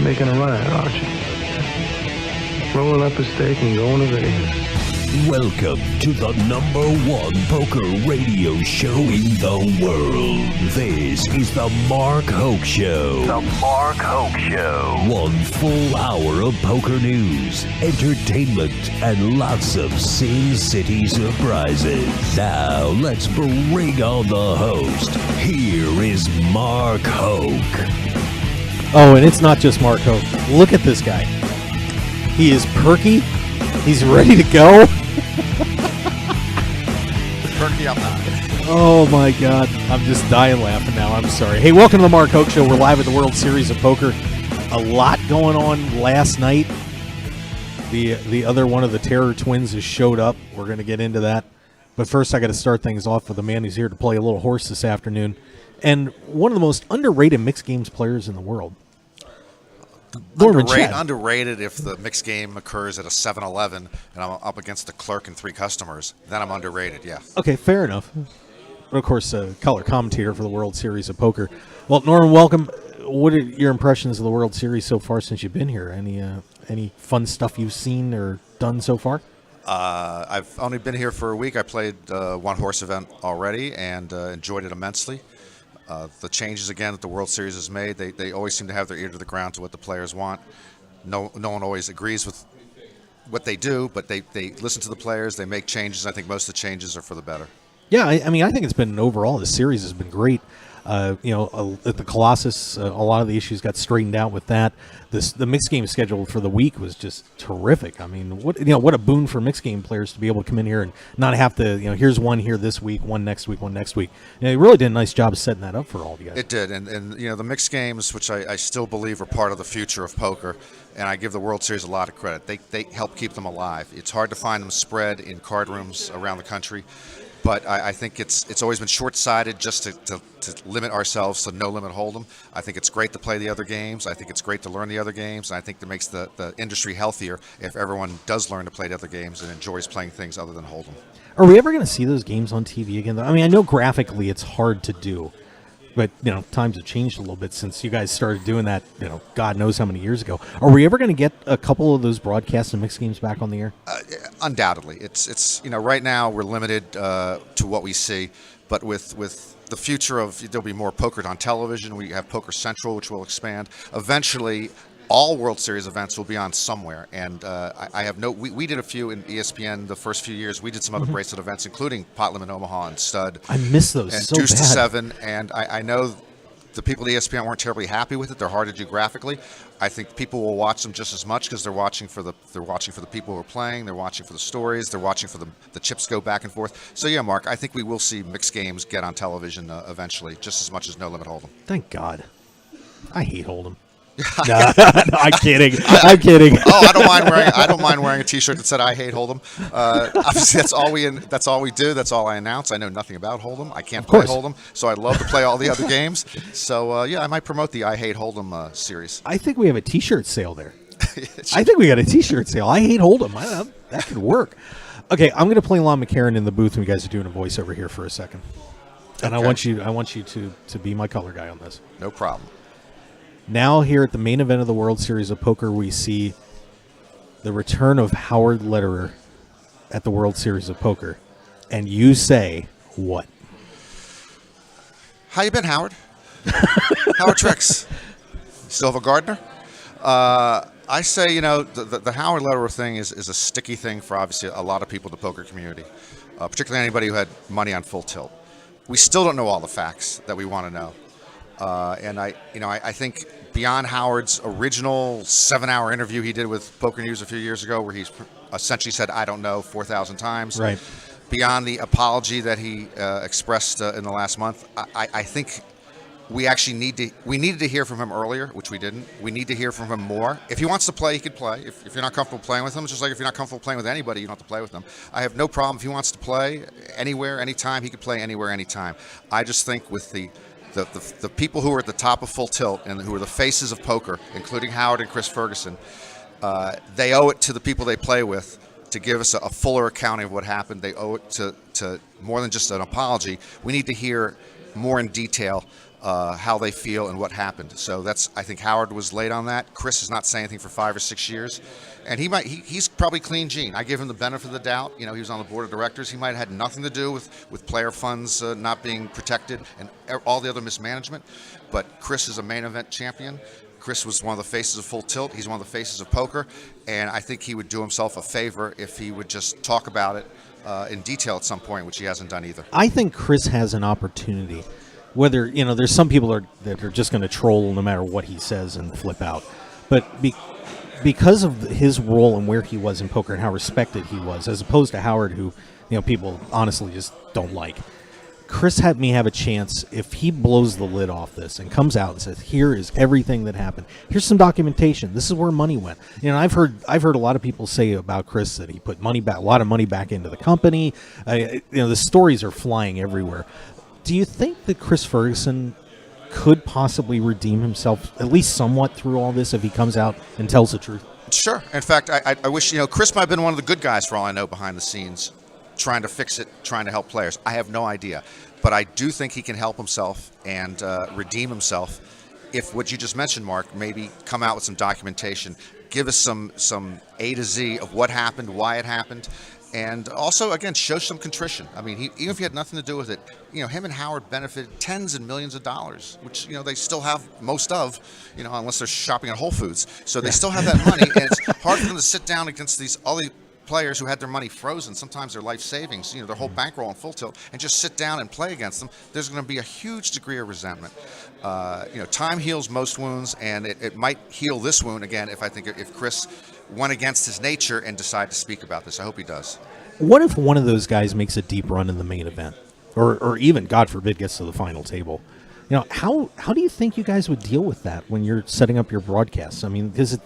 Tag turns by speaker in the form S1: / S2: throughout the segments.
S1: You're making a run at it, aren't you? Rolling up a stake and going to Vegas.
S2: Welcome to the #1 poker radio show in the world. This is the Mark Hoke Show.
S3: The Mark Hoke Show.
S2: 1 full hour of poker news, entertainment, and lots of Sin City surprises. Now, let's bring on the host. Here is Mark Hoke.
S4: Oh, and it's not just Mark Hoke. Look at this guy. He is perky. He's ready to go.
S5: Perky up now.
S4: Oh my God. I'm just dying laughing now. I'm sorry. Hey, welcome to the Mark Hoke Show. We're live at the World Series of Poker. A lot going on last night. The other one of the Terror Twins has showed up. We're going to get into that. But first, I got to start things off with the man who's here to play a little horse this afternoon. And one of the most underrated mixed games players in the world.
S5: Underrated if the mixed game occurs at a 7-Eleven and I'm up against the clerk and 3 customers. Then I'm underrated, yeah.
S4: Okay, fair enough. But of course, color commentator for the World Series of Poker. Well, Norman, welcome. What are your impressions of the World Series so far since you've been here? Any fun stuff you've seen or done so far?
S5: I've only been here for a week. I played one horse event already and enjoyed it immensely. The changes, again, that the World Series has made, they always seem to have their ear to the ground to what the players want. No one always agrees with what they do, but they listen to the players, they make changes. I think most of the changes are for the better.
S4: Yeah, I mean, I think it's been overall, the series has been great. At the Colossus, a lot of the issues got straightened out with that. The mixed game schedule for the week was just terrific. I mean, what a boon for mixed game players to be able to come in here and not have to, here's one here this week, one next week, one next week. They really did a nice job of setting that up for all of you guys.
S5: It did, and the mixed games, which I still believe are part of the future of poker, and I give the World Series a lot of credit. They help keep them alive. It's hard to find them spread in card rooms around the country. But I think it's always been short-sighted just to limit ourselves to no limit hold'em. I think it's great to play the other games. I think it's great to learn the other games. And I think that makes the industry healthier if everyone does learn to play the other games and enjoys playing things other than hold'em.
S4: Are we ever going to see those games on TV again? I mean, I know graphically it's hard to do. But, times have changed a little bit since you guys started doing that, God knows how many years ago. Are we ever going to get a couple of those broadcasts and mixed games back on the air?
S5: Undoubtedly. It's right now we're limited to what we see. But with the future of, there'll be more poker on television. We have Poker Central, which will expand. Eventually, all World Series events will be on somewhere. And I have we did a few in ESPN the first few years. We did some other bracelet events, including Pot Limit Omaha and Stud.
S4: I miss those
S5: and
S4: so
S5: Deuce
S4: bad.
S5: to 7. And I know the people at ESPN weren't terribly happy with it. They're hard to do graphically. I think people will watch them just as much because they're watching for the people who are playing. They're watching for the stories. They're watching for the chips go back and forth. So yeah, Mark, I think we will see mixed games get on television eventually, just as much as No Limit Hold'em.
S4: Thank God. I hate Hold'em. No, I'm kidding. I'm kidding.
S5: Oh, I don't mind wearing a T-shirt that said "I hate Hold'em." Obviously, that's all we do. That's all I announce. I know nothing about Hold'em. I can't play Hold'em, so I'd love to play all the other games. So I might promote the "I Hate Hold'em" series.
S4: I think we have a T-shirt sale there. I think we got a T-shirt sale. I hate Hold'em. That could work. Okay, I'm going to play Lon McCarran in the booth, and you guys are doing a voiceover here for a second. And okay. I want you to be my color guy on this.
S5: No problem.
S4: Now here at the main event of the World Series of Poker, we see the return of Howard Lederer at the World Series of Poker. And you say what?
S5: How you been, Howard? Howard Tricks. Still have a gardener? I say, the Howard Lederer thing is a sticky thing for obviously a lot of people in the poker community, particularly anybody who had money on full tilt. We still don't know all the facts that we want to know. And I think beyond Howard's original 7-hour interview he did with Poker News a few years ago, where he essentially said, "I don't know," 4,000 times.
S4: Right.
S5: Beyond the apology that he expressed in the last month, I think we actually needed to hear from him earlier, which we didn't. We need to hear from him more. If he wants to play, he could play. If you're not comfortable playing with him, just like if you're not comfortable playing with anybody, you don't have to play with them. I have no problem if he wants to play anywhere, anytime. He could play anywhere, anytime. I just think with the people who are at the top of full tilt and who are the faces of poker, including Howard and Chris Ferguson, they owe it to the people they play with to give us a fuller accounting of what happened. They owe it to more than just an apology. We need to hear more in detail how they feel and what happened. So I think Howard was late on that. Chris is not saying anything for 5 or 6 years, and he's probably clean Gene. I give him the benefit of the doubt. He was on the board of directors. He might have had nothing to do with player funds not being protected and all the other mismanagement. But Chris is a main event champion. Chris was one of the faces of Full Tilt. He's one of the faces of poker, and I think he would do himself a favor if he would just talk about it in detail at some point, which he hasn't done either.
S4: I think Chris has an opportunity. Whether, there's some people that are just going to troll no matter what he says and flip out. But because of his role and where he was in poker and how respected he was, as opposed to Howard, who, people honestly just don't like, Chris may have a chance if he blows the lid off this and comes out and says, here is everything that happened. Here's some documentation. This is where money went. I've heard a lot of people say about Chris that he put a lot of money back into the company. The stories are flying everywhere. Do you think that Chris Ferguson could possibly redeem himself at least somewhat through all this if he comes out and tells the truth?
S5: Sure. In fact, I wish, Chris might have been one of the good guys for all I know behind the scenes, trying to fix it, trying to help players. I have no idea. But I do think he can help himself and redeem himself if what you just mentioned, Mark, maybe come out with some documentation, give us some A to Z of what happened, why it happened, and also, again, show some contrition. I mean, even if he had nothing to do with it, him and Howard benefited tens and millions of dollars, which, they still have most of, unless they're shopping at Whole Foods. So they still have that money, and it's hard for them to sit down against these other players who had their money frozen, sometimes their life savings, their whole bankroll in Full Tilt, and just sit down and play against them. There's going to be a huge degree of resentment. Time heals most wounds, and it might heal this wound again if Chris went against his nature and decided to speak about this. I hope he does.
S4: What if one of those guys makes a deep run in the main event, or even, God forbid, gets to the final table? How do you think you guys would deal with that when you're setting up your broadcasts? I mean, because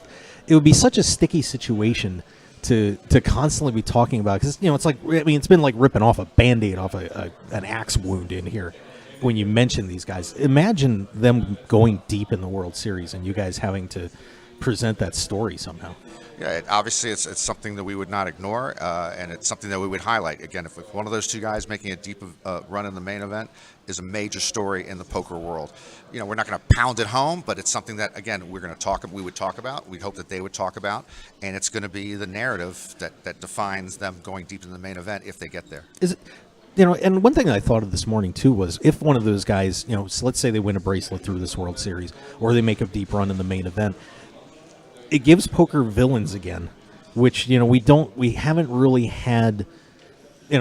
S4: it would be such a sticky situation to constantly be talking about, because it's like, it's been like ripping off a Band-Aid off an axe wound in here when you mention these guys. Imagine them going deep in the World Series and you guys having to present that story somehow.
S5: Yeah, obviously it's something that we would not ignore, and it's something that we would highlight. Again, if one of those two guys making a deep run in the main event is a major story in the poker world. We're not going to pound it home, but it's something that, again, we would talk about. We'd hope that they would talk about, and it's going to be the narrative that defines them going deep in the main event if they get there.
S4: Is it? And one thing I thought of this morning, too, was if one of those guys, so let's say they win a bracelet through this World Series, or they make a deep run in the main event, it gives poker villains again, which, we haven't really had,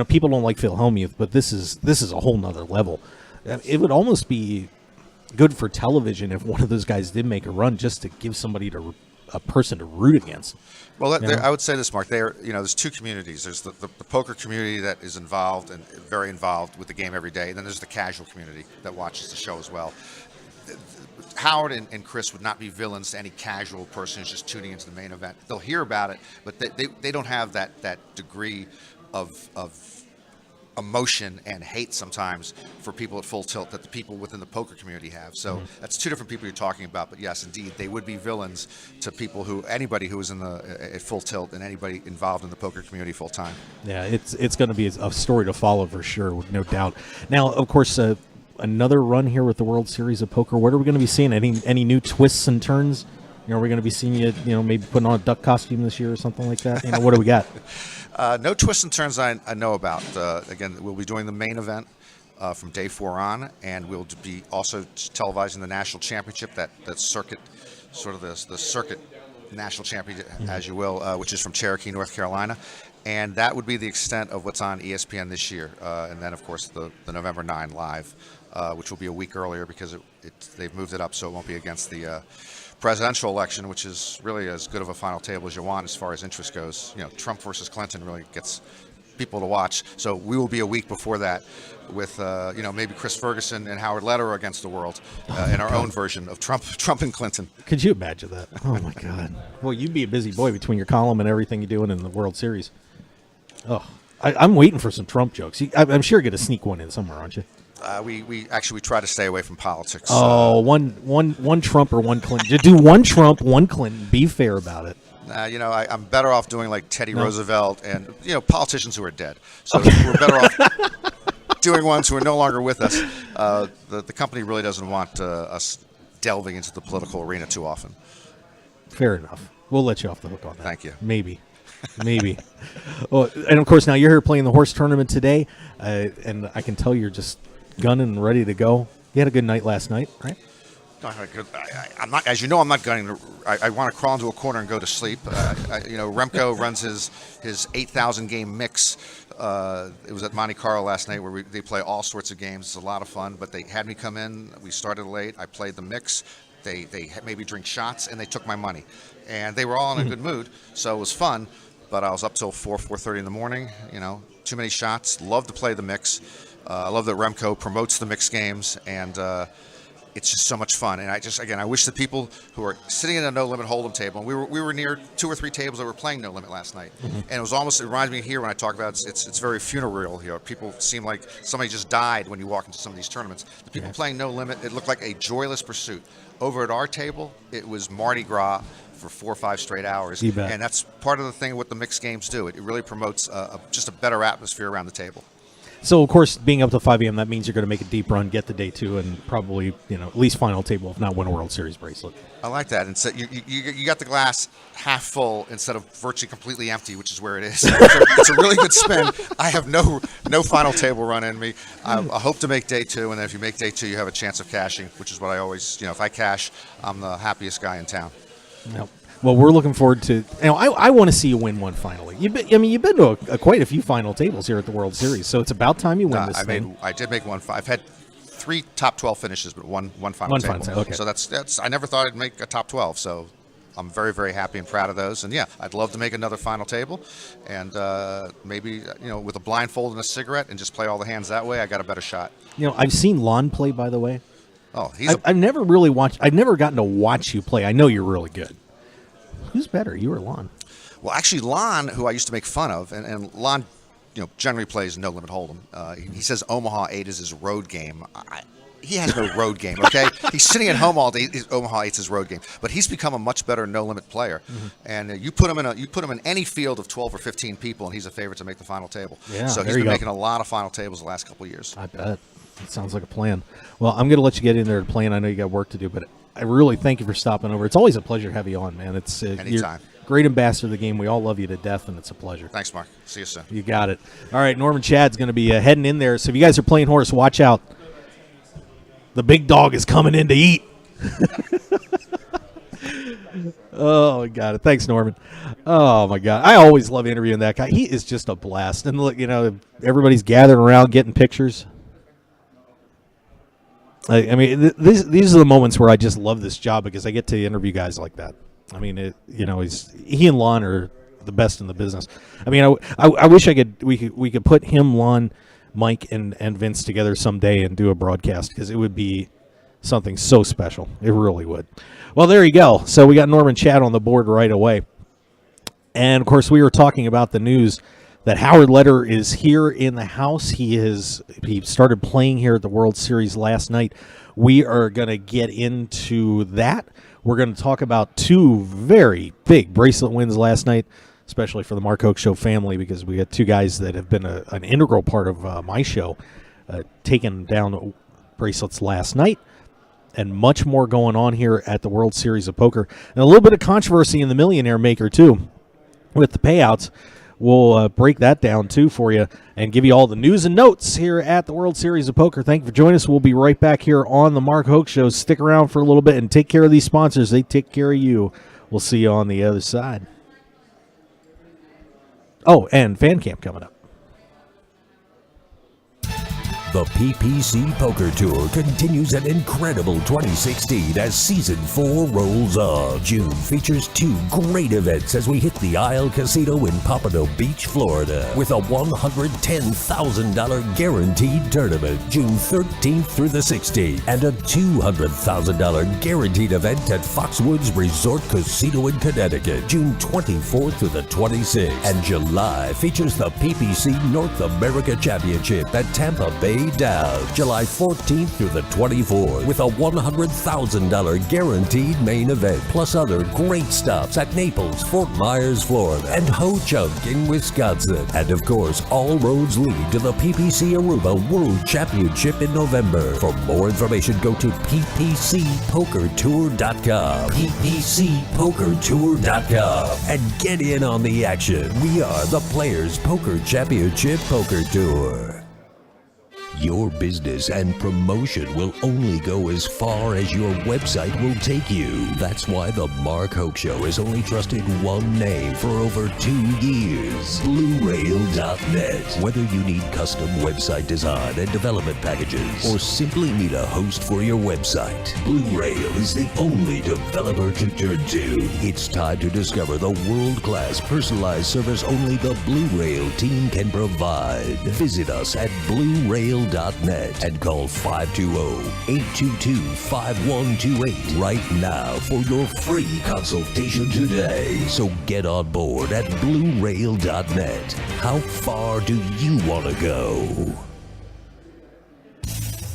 S4: people don't like Phil Hellmuth, but this is a whole nother level. It would almost be good for television if one of those guys did make a run, just to give somebody a person to root against.
S5: Well, I would say this, Mark. There's two communities. There's the poker community that is involved and very involved with the game every day, and then there's the casual community that watches the show as well. Howard and Chris would not be villains to any casual person who's just tuning into the main event. They'll hear about it, but they don't have that degree of emotion and hate sometimes for people at Full Tilt that the people within the poker community have. So that's two different people you're talking about. But yes, indeed, they would be villains to anybody who is at Full Tilt and anybody involved in the poker community full time. Yeah,
S4: it's going to be a story to follow for sure, no doubt. Now, of course, another run here with the World Series of Poker. What are we going to be seeing? Any new twists and turns? Are we going to be seeing you, maybe putting on a duck costume this year or something like that? What do we got?
S5: No twists and turns I know about. Again, we'll be doing the main event from day 4 on, and we'll be also televising the national championship, that circuit, sort of the circuit national championship, as you will, which is from Cherokee, North Carolina. And that would be the extent of what's on ESPN this year. And then, of course, the November 9 live, which will be a week earlier because they've moved it up so it won't be against the presidential election, which is really as good of a final table as you want as far as interest goes. Trump versus Clinton really gets people to watch. So we will be a week before that with, maybe Chris Ferguson and Howard Lederer against the world in our own version of Trump and Clinton.
S4: Could you imagine that? Oh, my God. Well, you'd be a busy boy between your column and everything you're doing in the World Series. Oh, I'm waiting for some Trump jokes. I'm sure you're going to sneak one in somewhere, aren't you?
S5: We try to stay away from politics.
S4: Oh, one Trump or one Clinton. Just do one Trump, one Clinton. Be fair about it.
S5: I'm better off doing like Teddy Roosevelt and politicians who are dead. So we're better off doing ones who are no longer with us. The company really doesn't want us delving into the political arena too often.
S4: Fair enough. We'll let you off the hook on that.
S5: Thank you.
S4: Maybe. Well, and of course, now you're here playing the horse tournament today, and I can tell you're just gunning and ready to go. You had a good night last night, right?
S5: I'm not, as you know, I'm not gunning. I want to crawl into a corner and go to sleep. Remco runs his 8,000 game mix. It was at Monte Carlo last night where they play all sorts of games. It's a lot of fun, but they had me come in. We started late. I played the mix. They made me drink shots, and they took my money. And they were all in a good mood, so it was fun. But I was up till 4:30 in the morning. Too many shots. Love to play the mix. I love that Remco promotes the mixed games, and it's just so much fun. And I wish the people who are sitting at a no limit hold'em table, and we were near 2 or 3 tables that were playing no limit last night, and it reminds me here when I talk about it's very funereal here. People seem like somebody just died when you walk into some of these tournaments. The people playing no limit, it looked like a joyless pursuit. Over at our table, it was Mardi Gras for 4 or 5 straight hours, and that's part of the thing what the mixed games do. It really promotes just a better atmosphere around the table.
S4: So, of course, being up to 5 a.m., that means you're going to make a deep run, get the day 2, and probably, at least final table, if not win a World Series bracelet.
S5: I like that. And so you got the glass half full instead of virtually completely empty, which is where it is. It's a really good spin. I have no final table run in me. I hope to make day 2, and then if you make day 2, you have a chance of cashing, which is what I always, if I cash, I'm the happiest guy in town.
S4: Yep. Well, we're looking forward to. I want to see you win one finally. You've been to quite a few final tables here at the World Series, so it's about time you win this thing.
S5: I did make one. I've had 3 top 12 finishes, but one final table.
S4: Final, okay.
S5: So that's. I never thought I'd make a top 12, so I'm very, very happy and proud of those. And yeah, I'd love to make another final table, and maybe with a blindfold and a cigarette, and just play all the hands that way. I got a better shot.
S4: I've seen Lon play, by the way.
S5: Oh,
S4: I've never really watched. I've never gotten to watch you play. I know you're really good. Who's better, you or Lon?
S5: Well, actually, Lon, who I used to make fun of, and Lon, generally plays no limit hold'em. He says Omaha 8 is his road game. He has no road game. Okay, he's sitting at home all day. Omaha 8's his road game, but he's become a much better no limit player. And you put him in any field of 12 or 15 people, and he's a favorite to make the final table.
S4: Yeah,
S5: so he's been making a lot of final tables the last couple of years.
S4: I bet. It sounds like a plan. Well, I'm going to let you get in there to play, and I know you got work to do, but I really thank you for stopping over. It's always a pleasure to have you on, man. It's
S5: anytime.
S4: You're great ambassador of the game. We all love you to death, and it's a pleasure.
S5: Thanks, Mark. See you soon.
S4: You got it. All right, Norman Chad's going to be heading in there. So if you guys are playing horse, watch out. The big dog is coming in to eat. Oh, got it. Thanks, Norman. Oh, my God. I always love interviewing that guy. He is just a blast. And, look, everybody's gathering around getting pictures. I mean, these are the moments where I just love this job because I get to interview guys like that. I mean, he and Lon are the best in the business. I mean, I wish we could put him, Lon, Mike, and Vince together someday and do a broadcast because it would be something so special. It really would. Well, there you go. So we got Norman Chad on the board right away. And, of course, we were talking about the news that Howard Leder is here in the house. He started playing here at the World Series last night. We are going to get into that. We're going to talk about 2 very big bracelet wins last night, especially for the Mark Hoke Show family, because we got 2 guys that have been an integral part of my show taking down bracelets last night, and much more going on here at the World Series of Poker. And a little bit of controversy in the Millionaire Maker, too, with the payouts. We'll break that down, too, for you and give you all the news and notes here at the World Series of Poker. Thank you for joining us. We'll be right back here on the Mark Hoke Show. Stick around for a little bit and take care of these sponsors. They take care of you. We'll see you on the other side. Oh, and Fan Camp coming up.
S2: The PPC Poker Tour continues an incredible 2016 as Season 4 rolls on. June features 2 great events as we hit the Isle Casino in Pompano Beach, Florida, with a $110,000 guaranteed tournament, June 13th through the 16th, and a $200,000 guaranteed event at Foxwoods Resort Casino in Connecticut, June 24th through the 26th. And July features the PPC North America Championship at Tampa Bay down, July 14th through the 24th, with a $100,000 guaranteed main event, plus other great stops at Naples, Fort Myers, Florida, and Ho-Chunk in Wisconsin. And of course, all roads lead to the PPC Aruba World Championship in November. For more information, go to ppcpokertour.com, ppcpokertour.com, and get in on the action. We are the Players Poker Championship Poker Tour. Your business and promotion will only go as far as your website will take you. That's why the Mark Hoke Show has only trusted one name for over 2 years, BlueRail.net. Whether you need custom website design and development packages, or simply need a host for your website, Blue Rail is the only developer to turn to. It's time to discover the world-class personalized service only the Blue Rail team can provide. Visit us at BlueRail.net and call 520-822-5128 right now for your free consultation today. So get on board at BlueRail.net. How far do you want to go?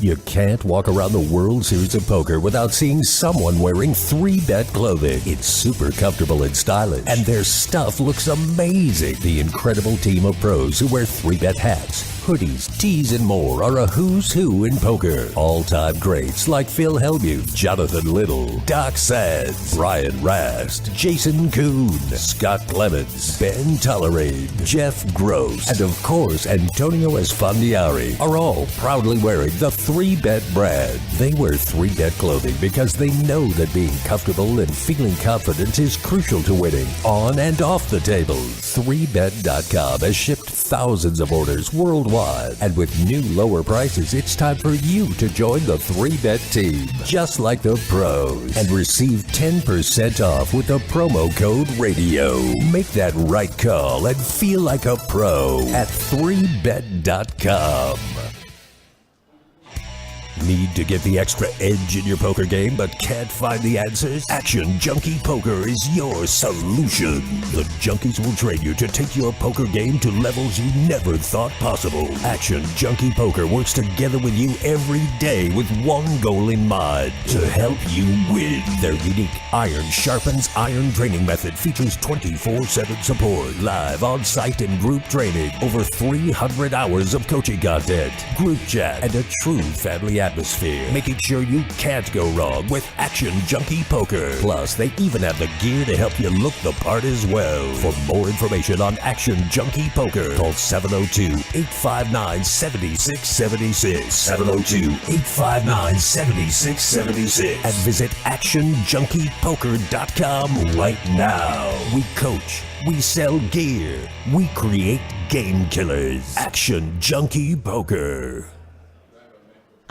S2: You can't walk around the World Series of Poker without seeing someone wearing 3-Bet clothing. It's super comfortable and stylish, and their stuff looks amazing. The incredible team of pros who wear 3-Bet hats, hoodies, tees, and more are a who's who in poker. All-time greats like Phil Hellmuth, Jonathan Little, Doc Sands, Brian Rast, Jason Kuhn, Scott Clemens, Ben Tollerane, Jeff Gross, and of course Antonio Esfandiari are all proudly wearing the 3-Bet brand. They wear 3-Bet clothing because they know that being comfortable and feeling confident is crucial to winning on and off the table. 3Bet.com has shipped thousands of orders worldwide, and with new lower prices, it's time for you to join the 3Bet team, just like the pros, and receive 10% off with the promo code RADIO. Make that right call and feel like a pro at 3Bet.com. Need to get the extra edge in your poker game but can't find the answers? Action Junkie Poker is your solution. The Junkies will train you to take your poker game to levels you never thought possible. Action Junkie Poker works together with you every day with one goal in mind: to help you win. Their unique Iron Sharpens Iron training method features 24/7 support, live on-site and group training, over 300 hours of coaching content, group chat, and a true family atmosphere, making sure you can't go wrong with Action Junkie Poker. Plus, they even have the gear to help you look the part as well. For more information on Action Junkie Poker, call 702-859-7676, 702-859-7676, and visit ActionJunkiePoker.com right now. We coach, we sell gear, we create game killers. Action Junkie Poker.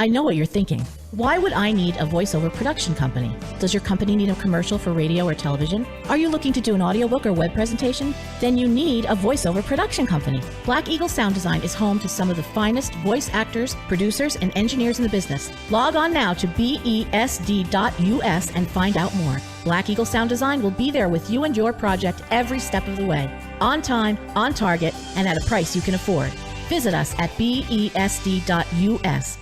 S6: I know what you're thinking. Why would I need a voiceover production company? Does your company need a commercial for radio or television? Are you looking to do an audiobook or web presentation? Then you need a voiceover production company. Black Eagle Sound Design is home to some of the finest voice actors, producers, and engineers in the business. Log on now to besd.us and find out more. Black Eagle Sound Design will be there with you and your project every step of the way. On time, on target, and at a price you can afford. Visit us at besd.us.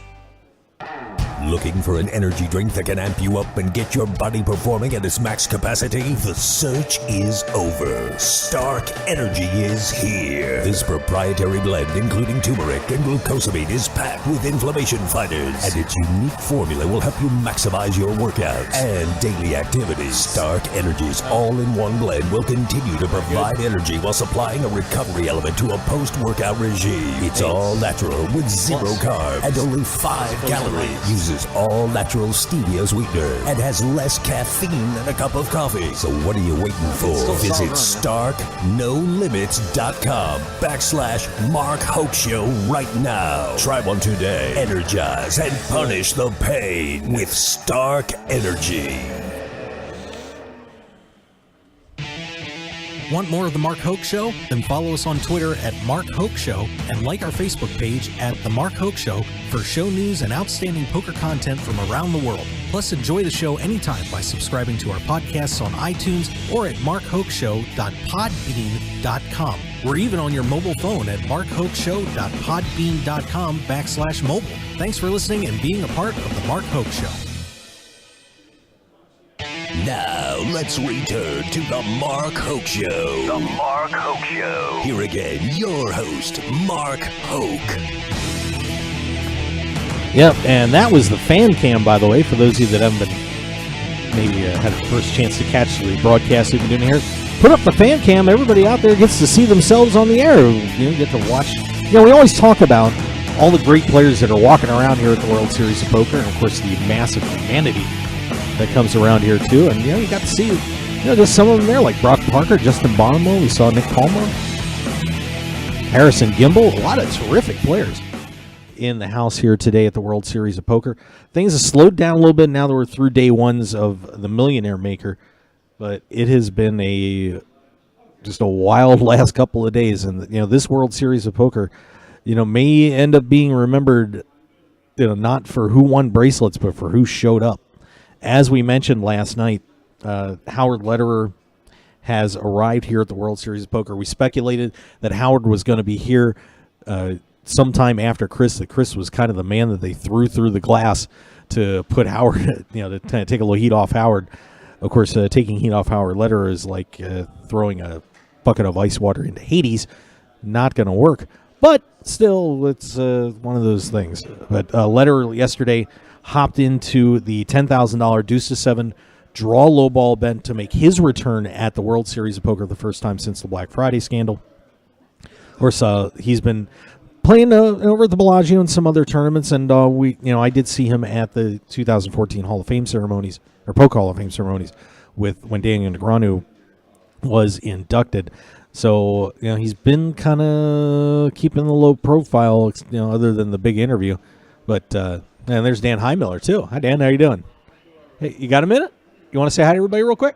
S2: Looking for an energy drink that can amp you up and get your body performing at its max capacity? The search is over. Stark Energy is here. This proprietary blend, including turmeric and glucosamine, is packed with inflammation fighters, and its unique formula will help you maximize your workouts and daily activities. Stark Energy's all-in-one blend will continue to provide energy while supplying a recovery element to a post-workout regime. It's all natural with 0 carbs and only 5 calories. Uses all natural stevia sweetener and has less caffeine than a cup of coffee. So what are you waiting for? Visit StarkNoLimits.com/Mark Hoke Show right now. Try one today. Energize and punish the pain with Stark Energy.
S4: Want more of The Mark Hoke Show? Then follow us on Twitter at Mark Hoke Show and like our Facebook page at The Mark Hoke Show for show news and outstanding poker content from around the world. Plus, enjoy the show anytime by subscribing to our podcasts on iTunes or at markhokeshow.podbean.com. We're even on your mobile phone at markhokeshow.podbean.com/mobile. Thanks for listening and being a part of The Mark Hoke Show.
S2: Now, let's return to the Mark Hoke Show.
S3: The Mark Hoke Show.
S2: Here again, your host, Mark Hoke.
S4: Yep, and that was the fan cam, by the way, for those of you that haven't been maybe had a first chance to catch the broadcast we've been doing here. Put up the fan cam. Everybody out there gets to see themselves on the air. You know, get to watch. You know, we always talk about all the great players that are walking around here at the World Series of Poker, and of course the massive humanity that comes around here too. And you know, you got to see, you know, just some of them there, like Brock Parker, Justin Bonomo. We saw Nick Palmer, Harrison Gimbel, a lot of terrific players in the house here today at the World Series of Poker. Things have slowed down a little bit now that we're through day ones of the Millionaire Maker, but it has been just a wild last couple of days. And you know, this World Series of Poker, you know, may end up being remembered, you know, not for who won bracelets, but for who showed up. As we mentioned last night, Howard Lederer has arrived here at the World Series of Poker. We speculated that Howard was going to be here sometime after Chris, that Chris was kind of the man that they threw through the glass to put Howard, you know, to kind of take a little heat off Howard. Of course, taking heat off Howard Lederer is like throwing a bucket of ice water into Hades. Not going to work. But still, it's one of those things. But Lederer yesterday hopped into the $10,000 deuce to seven draw lowball bet to make his return at the World Series of Poker the first time since the Black Friday scandal. Of course, he's been playing over at the Bellagio and some other tournaments, and I did see him at the 2014 Hall of Fame ceremonies, or Poker Hall of Fame ceremonies, when Daniel Negreanu was inducted. So, you know, he's been kind of keeping the low profile, you know, other than the big interview. But and there's Dan Heimiller, too. Hi, Dan. How you doing? Hey, you got a minute? You want to say hi to everybody real quick?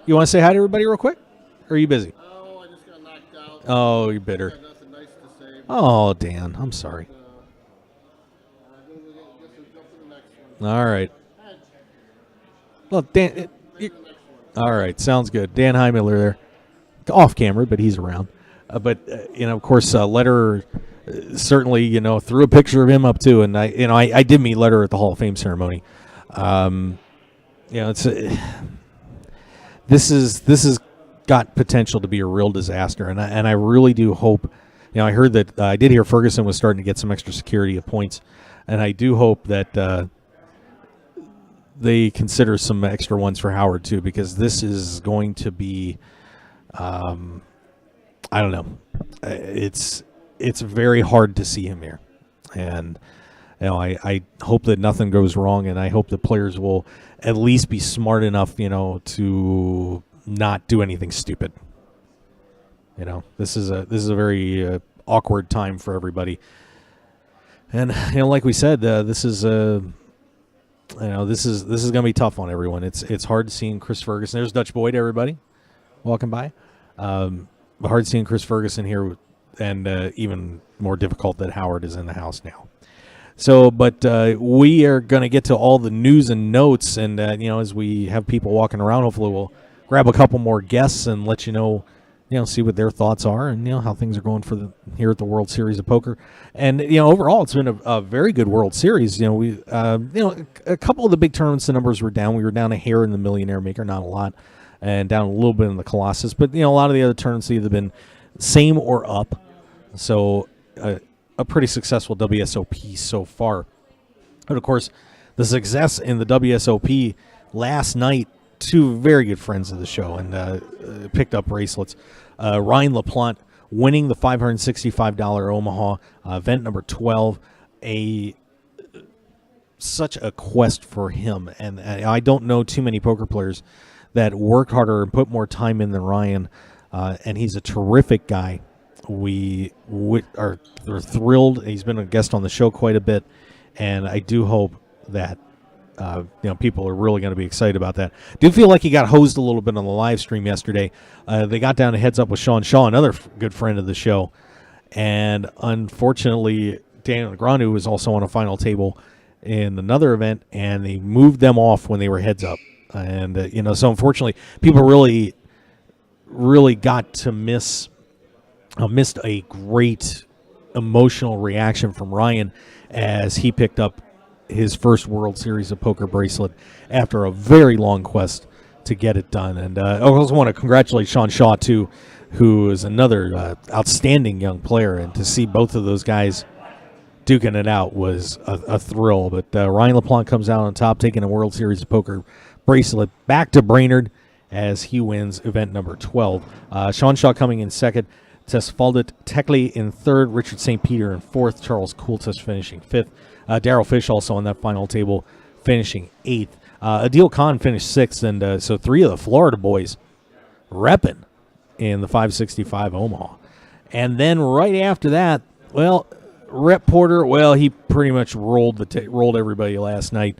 S4: You want to say hi to everybody real quick? Or are you busy?
S7: Oh, I just got knocked out.
S4: Oh, you're bitter.
S7: Got nothing nice to say.
S4: Oh, Dan. I'm sorry. All right. Well, Dan. All right. Sounds good. Dan Heimiller there. Off camera, but he's around. Of course, Lederer certainly, you know, threw a picture of him up too. And I did meet Lederer at the Hall of Fame ceremony. This has got potential to be a real disaster, and I really do hope. You know, I heard that I did hear Ferguson was starting to get some extra security of points, and I do hope that they consider some extra ones for Howard too, because this is going to be. I don't know. It's very hard to see him here, and you know, I hope that nothing goes wrong, and I hope the players will at least be smart enough, you know, to not do anything stupid. You know, this is a very awkward time for everybody, and you know, like we said, this is going to be tough on everyone. It's hard seeing Chris Ferguson. There's Dutch Boyd, everybody, walking by. Hard seeing Chris Ferguson here, and even more difficult that Howard is in the house now. So, but we are going to get to all the news and notes, and as we have people walking around, hopefully we'll grab a couple more guests and let you know, see what their thoughts are, and how things are going for here at the World Series of Poker. And overall, it's been a very good World Series. We a couple of the big tournaments, the numbers were down. We were down a hair in the Millionaire Maker, not a lot, and down a little bit in the Colossus. But a lot of the other tournaments have either been same or up. So a pretty successful WSOP so far. But of course, the success in the WSOP last night, two very good friends of the show and picked up bracelets. Ryan LaPlante winning the $565 Omaha, event number 12. Such a quest for him. And I don't know too many poker players that worked harder and put more time in than Ryan. And he's a terrific guy. We are thrilled. He's been a guest on the show quite a bit, and I do hope that people are really going to be excited about that. Do feel like he got hosed a little bit on the live stream yesterday. They got down to heads up with Sean Shaw, another good friend of the show, and unfortunately, Daniel Negreanu was also on a final table in another event, and they moved them off when they were heads up. And, so unfortunately, people really got to missed a great emotional reaction from Ryan as he picked up his first World Series of Poker bracelet after a very long quest to get it done. And I also want to congratulate Sean Shaw, too, who is another outstanding young player. And to see both of those guys duking it out was a thrill. But Ryan LaPlante comes out on top, taking a World Series of Poker bracelet back to Brainerd as he wins event number 12. Sean Shaw coming in second, Tesfaldet Tekle in third, Richard St. Peter in fourth, Charles Coultis finishing fifth. Darryl Fish also on that final table finishing eighth. Adil Khan finished sixth, and so three of the Florida boys repping in the 565 Omaha. And then right after that, Rep Porter, he pretty much rolled everybody last night,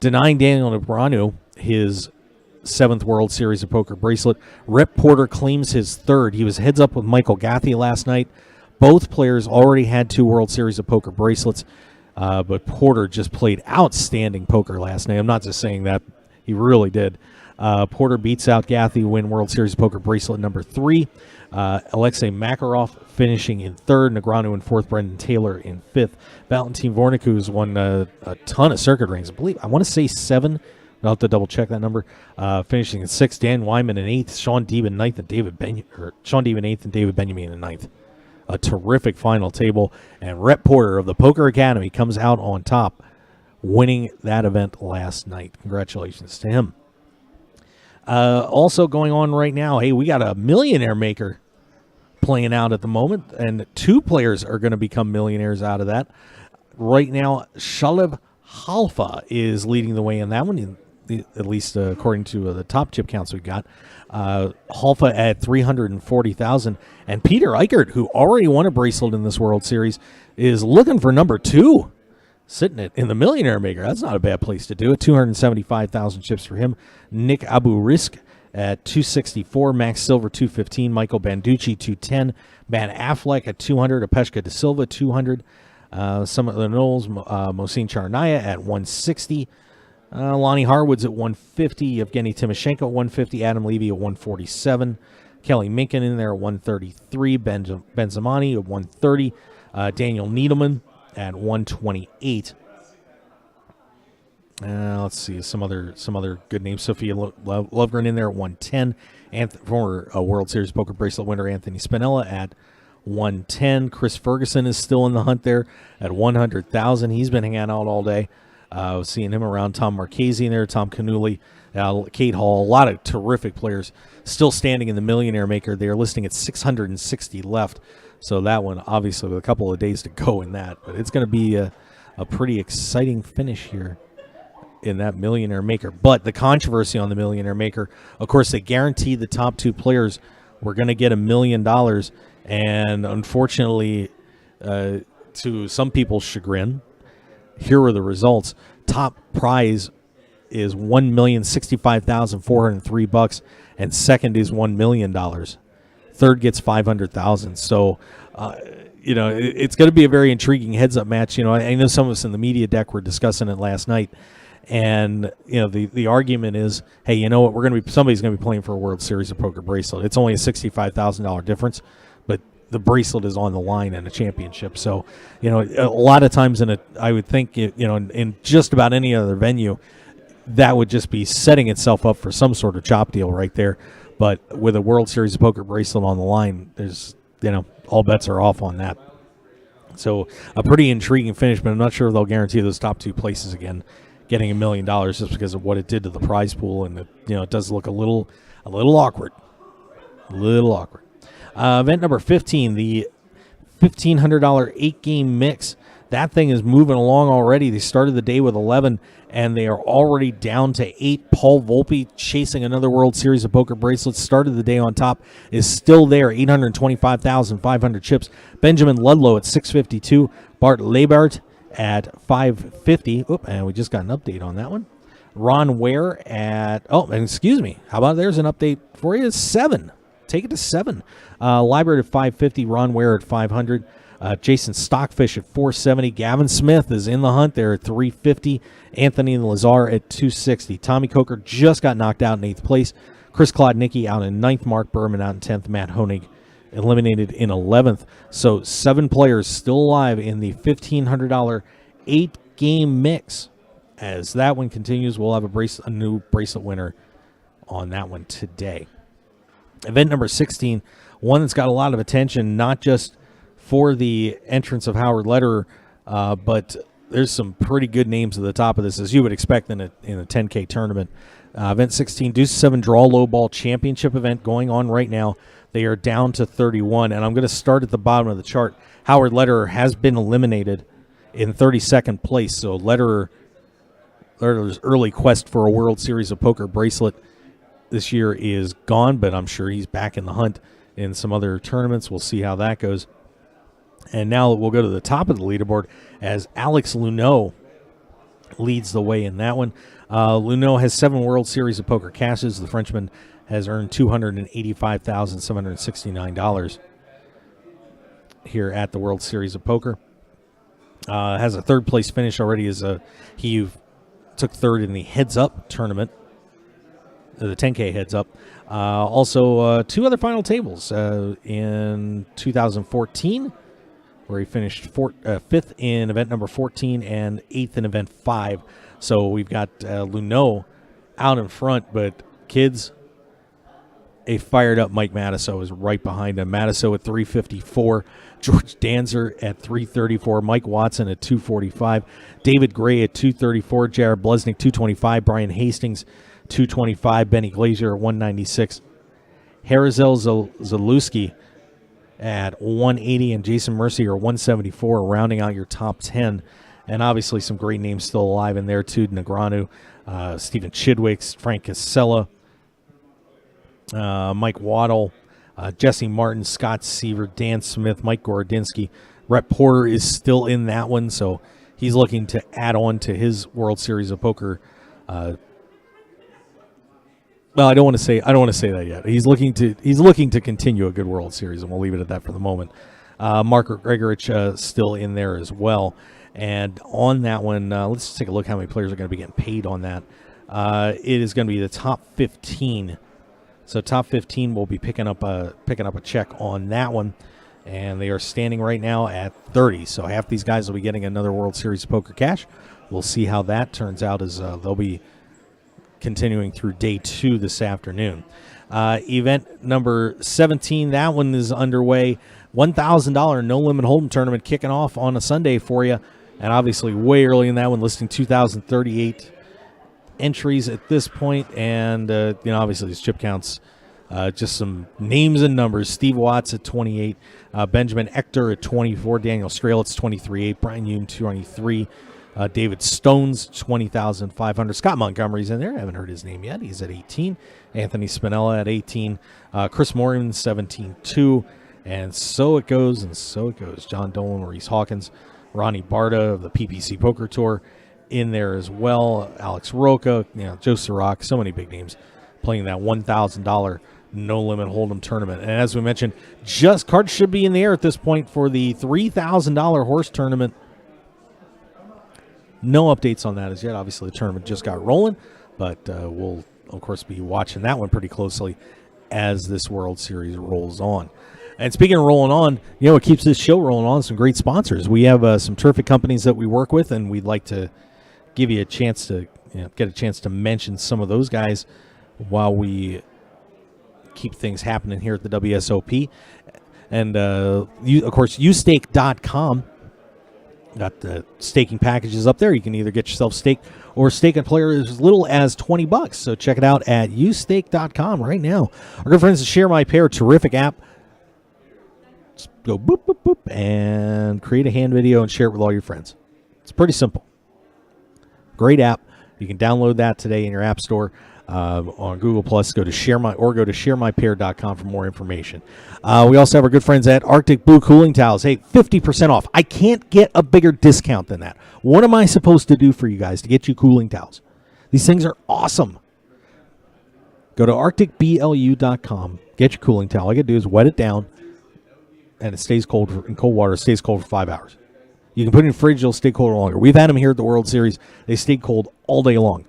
S4: denying Daniel Negreanu his seventh World Series of Poker bracelet. Rep Porter claims his third. He was heads up with Michael Gathie last night. Both players already had 2 World Series of Poker bracelets, but Porter just played outstanding poker last night. I'm not just saying that. He really did. Porter beats out Gathie, win World Series of Poker bracelet number 3. Alexei Makarov finishing in third, Negreanu in fourth, Brendan Taylor in fifth. Valentin Vornik, who's won a ton of circuit rings, I want to say 7. I'll have to double check that number. Finishing in sixth, Dan Wyman in eighth, Sean Deeb in ninth, and David Benjamin in ninth. A terrific final table, and Rep Porter of the Poker Academy comes out on top, winning that event last night. Congratulations to him. Also going on right now, we got a millionaire maker playing out at the moment, and 2 players are going to become millionaires out of that. Right now, Shalev Halfa is leading the way in that one, at least according to the top chip counts we got. Halfa at $340,000, and Peter Eichert, who already won a bracelet in this World Series, is looking for number 2, sitting it in the millionaire maker. That's not a bad place to do it. 275,000 chips for him. Nick Abu-Risk at 264, Max Silver 215, Michael Banducci 210, Van Affleck at 200, Apeshka De Silva 200, some of the Knowles, Mohsin Charnaya at 160, Lonnie Harwood's at 150, Evgeny Timoshenko at 150, Adam Levy at 147, Kelly Minkin in there at 133, Ben Zamani at 130, Daniel Needleman at 128. Let's see some other good names. Sophia Lovegren in there at 110. Former World Series Poker bracelet winner Anthony Spinella at 110. Chris Ferguson is still in the hunt there at 100,000. He's been hanging out all day. Seeing him around. Tom Marchese in there, Tom Canuli, Kate Hall, a lot of terrific players still standing in the millionaire maker. They're listing at 660 left. So that one, obviously, with a couple of days to go in that. But it's going to be a pretty exciting finish here in that millionaire maker. But the controversy on the millionaire maker, of course, they guaranteed the top 2 players were going to get $1 million. And unfortunately, to some people's chagrin, here are the results. Top prize is $1,065,403, and second is $1 million. Third gets $500,000. So, it's going to be a very intriguing heads-up match. I know some of us in the media deck were discussing it last night, and the argument is, hey, you know what? Somebody's going to be playing for a World Series of Poker bracelet. It's only a $65,000 difference, but the bracelet is on the line in a championship. So, a lot of times I would think, in just about any other venue, that would just be setting itself up for some sort of chop deal right there. But with a World Series of Poker bracelet on the line, there's, all bets are off on that. So a pretty intriguing finish, but I'm not sure if they'll guarantee those top 2 places again, getting $1 million just because of what it did to the prize pool. And it does look a little awkward. Event number 15, the $1,500 8-game mix. That thing is moving along already. They started the day with 11, and they are already down to 8. Paul Volpe, chasing another World Series of Poker bracelets, started the day on top, is still there, 825,500 chips. Benjamin Ludlow at 652. Bart Lebart at 550. Oop, and we just got an update on that one. Ron Ware at, oh, and excuse me. How about there's an update for you? 7. Take it to 7. Library at 550. Ron Ware at 500. Jason Stockfish at 470. Gavin Smith is in the hunt there at 350. Anthony Lazar at 260. Tommy Coker just got knocked out in 8th place. Chris Klodnicki out in 9th. Mark Berman out in 10th. Matt Honig eliminated in 11th. So 7 players still alive in the $1,500 8-game mix. As that one continues, we'll have a new bracelet winner on that one today. Event number 16, one that's got a lot of attention, not just for the entrance of Howard Lederer, but there's some pretty good names at the top of this, as you would expect in a 10K tournament. Event 16, Deuce 7 Draw Low Ball Championship event going on right now. They are down to 31, and I'm going to start at the bottom of the chart. Howard Lederer has been eliminated in 32nd place, so Lederer's early quest for a World Series of Poker bracelet this year is gone, but I'm sure he's back in the hunt in some other tournaments. We'll see how that goes. And now we'll go to the top of the leaderboard as Alex Luneau leads the way in that one. Luneau has 7 World Series of Poker cashes. The Frenchman has earned $285,769 here at the World Series of Poker. Has a 3rd place finish already as he took 3rd in the Heads Up tournament, the 10K Heads Up. Also, 2 other final tables in 2014, where he finished 5th in event number 14 and 8th in event 5. So we've got Luneau out in front, but kids, a fired-up Mike Matiso is right behind him. Matiso at 354. George Danzer at 334. Mike Watson at 245. David Gray at 234. Jared Blesnick, 225. Brian Hastings, 225. Benny Glazier at 196. Harizel Zalewski at 180. And Jason Mercier at 174, rounding out your top 10. And obviously some great names still alive in there, too. Negreanu, Stephen Chidwick, Frank Casella, Mike Waddle, Jesse Martin, Scott Seaver, Dan Smith, Mike Gorodinsky. Rhett Porter is still in that one, so he's looking to add on to his World Series of Poker. Well, I don't want to say that yet. He's looking to continue a good World Series, and we'll leave it at that for the moment. Mark Gregorich still in there as well. And on that one, let's take a look how many players are going to be getting paid on that. It is going to be the top 15. So top 15 will be picking up a check on that one, and they are standing right now at 30. So half these guys will be getting another World Series of Poker cash. We'll see how that turns out as they'll be continuing through day 2 this afternoon. Event number 17, that one is underway. $1,000 no limit hold'em tournament kicking off on a Sunday for you, and obviously way early in that one, listing 2,038 entries at this point, and obviously these chip counts, just some names and numbers. Steve Watts at 28, Benjamin Ector at 24, Daniel Strelitz 23.8, Brian Yoon 23, David Stones 20,500. Scott Montgomery's in there. I haven't heard his name yet. He's at 18. Anthony Spinella at 18. Chris Morgan 17.2, and so it goes and so it goes. John Dolan, Maurice Hawkins, Ronnie Barta of the PPC Poker Tour in there as well. Alex Roca, Joe Sirach, so many big names playing that $1,000 no limit hold'em tournament. And as we mentioned, just cards should be in the air at this point for the $3,000 horse tournament. No updates on that as yet. Obviously, the tournament just got rolling, but we'll of course be watching that one pretty closely as this World Series rolls on. And speaking of rolling on, what keeps this show rolling on? Some great sponsors. We have some terrific companies that we work with, and we'd like to give you a chance to get a chance to mention some of those guys while we keep things happening here at the WSOP. And of course,ustake.com. Got the staking packages up there. You can either get yourself staked or stake a player as little as $20. So check it out atustake.com right now. Our good friends at Share My Pair, terrific app. Just go boop, boop, boop, and create a hand video and share it with all your friends. It's pretty simple. Great app. You can download that today in your app store. On Google Plus, go to sharemypair.com for more information. We also have our good friends at Arctic Blue Cooling Towels. Hey, 50% off. I can't get a bigger discount than that. What am I supposed to do for you guys to get you cooling towels? These things are awesome. Go to arcticblu.com. Get your cooling towel. All you got to do is wet it down, and it stays cold in cold water. It stays cold for 5 hours. You can put it in the fridge. It'll stay cold longer. We've had them here at the World Series. They stayed cold all day long.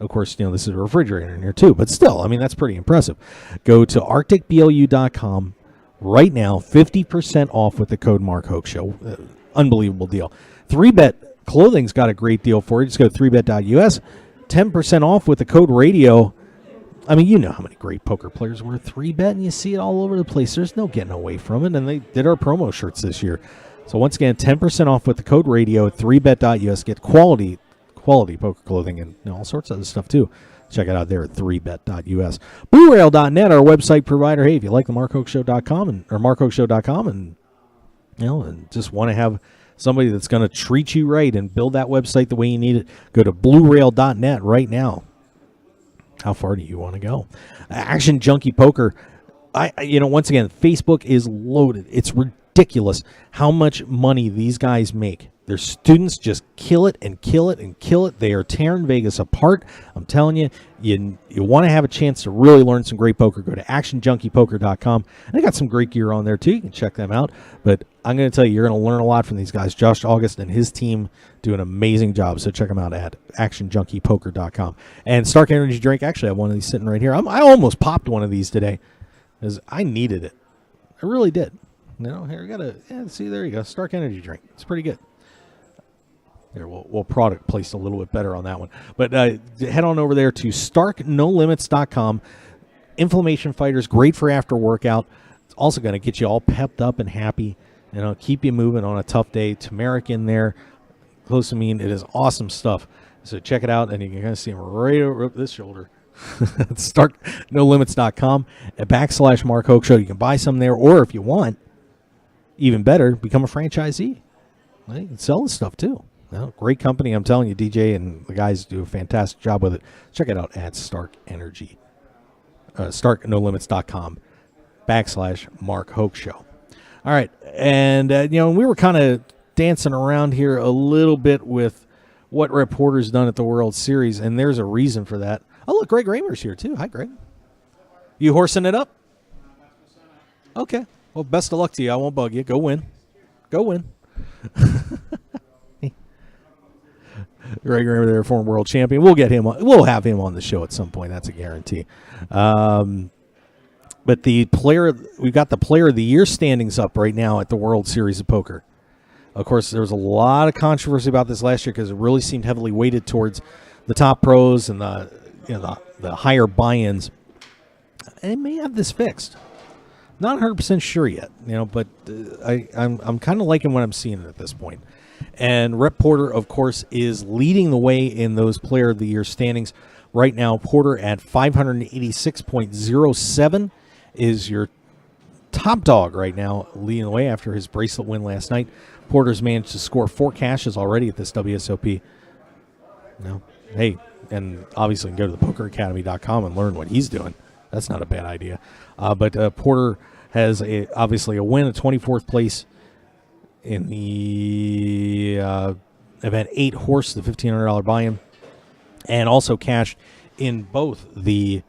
S4: Of course, this is a refrigerator in here too, but still, that's pretty impressive. Go to arcticblu.com right now, 50% off with the code Mark Hoke Show. Unbelievable deal. 3Bet Clothing's got a great deal for you. Just go to 3bet.us, 10% off with the code radio. You know how many great poker players were at 3Bet, and you see it all over the place. There's no getting away from it, and they did our promo shirts this year. So once again, 10% off with the code radio at 3bet.us. Get quality poker clothing and all sorts of other stuff too. Check it out there at 3bet.us. BlueRail.net, our website provider. Hey, if you like the MarkHokeShow.com or MarkHokeShow.com and just want to have somebody that's going to treat you right and build that website the way you need it, go to BlueRail.net right now. How far do you want to go? Action Junkie Poker. Once again, Facebook is loaded. It's ridiculous how much money these guys make. Their students just kill it and kill it and kill it. They are tearing Vegas apart. I'm telling you, you want to have a chance to really learn some great poker, go to actionjunkiepoker.com. And they got some great gear on there, too. You can check them out. But I'm going to tell you, you're going to learn a lot from these guys. Josh August and his team do an amazing job. So check them out at actionjunkiepoker.com. And Stark Energy Drink, actually, I have one of these sitting right here. I almost popped one of these today because I needed it. I really did. Here we got see, there you go. Stark Energy Drink. It's pretty good. Here, we'll product place a little bit better on that one. But head on over there to starknolimits.com. Inflammation fighters, great for after workout. It's also going to get you all pepped up and happy. Keep you moving on a tough day. Turmeric in there, glucosamine. It is awesome stuff. So check it out, and you can kind of see them right over this shoulder. Starknolimits.com / Mark Hoke Show. You can buy some there, or if you want, even better, become a franchisee. You can sell this stuff too. Great company. I'm telling you, DJ and the guys do a fantastic job with it. Check it out at Stark Energy. Starknolimits.com / Mark Hoke Show. All right. And, we were kind of dancing around here a little bit with what Rep Porter's done at the World Series, and there's a reason for that. Oh, look, Greg Raymer's here, too. Hi, Greg. You horsing it up? Okay. Well, best of luck to you. I won't bug you. Go win. Go win. Greg Raymer, their former world champion. We'll get him. We'll have him on the show at some point. That's a guarantee. But we've got the Player of the Year standings up right now at the World Series of Poker. Of course, there was a lot of controversy about this last year because it really seemed heavily weighted towards the top pros and the higher buy-ins. And they may have this fixed. Not 100% sure yet, but I'm kind of liking what I'm seeing at this point. And Rep Porter, of course, is leading the way in those Player of the Year standings. Right now, Porter at 586.07 is your top dog right now, leading the way after his bracelet win last night. Porter's managed to score 4 cashes already at this WSOP. Hey, and obviously you can go to thepokeracademy.com and learn what he's doing. That's not a bad idea. But Porter has obviously a win, a 24th place in the event 8 horse, the $1,500 buy-in, and also cashed in both the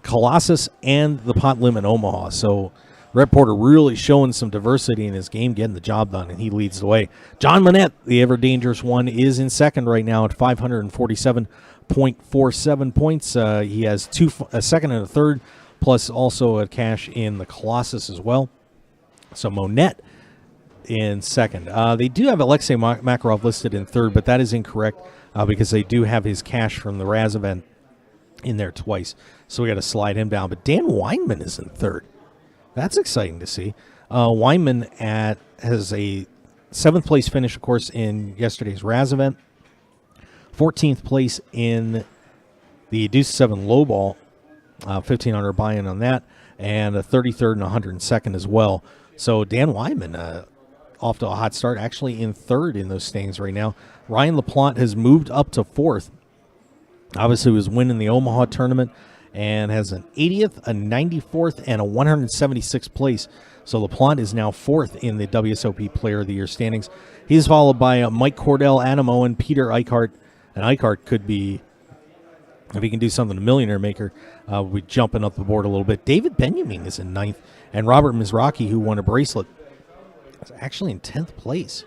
S4: Colossus and the Pot Limit Omaha. So Rep Porter really showing some diversity in his game, getting the job done, and he leads the way. John Monette, the ever-dangerous one, is in second right now at 547.47 points. He has a second and a third, plus also a cash in the Colossus as well. So Monette in second. They do have Alexei Makarov listed in third, but that is incorrect because they do have his cash from the Raz event in there twice. So we got to slide him down. But Dan Weinman is in third. That's exciting to see. Weinman has a 7th place finish, of course, in yesterday's Raz event. 14th place in the Deuce 7 low ball. 1,500 buy-in on that. And a 33rd and 102nd as well. So Dan Weinman off to a hot start, actually in third in those standings right now. Ryan LaPlante has moved up to 4th. Obviously, he was winning the Omaha tournament and has an 80th, a 94th, and a 176th place. So LaPlante is now 4th in the WSOP Player of the Year standings. He's followed by Mike Cordell, Adam Owen, Peter Eichhardt. And Eichhardt could be, if he can do something, a millionaire maker, we're jumping up the board a little bit. David Benjamin is in 9th. And Robert Mizraki, who won a bracelet, is actually in 10th place.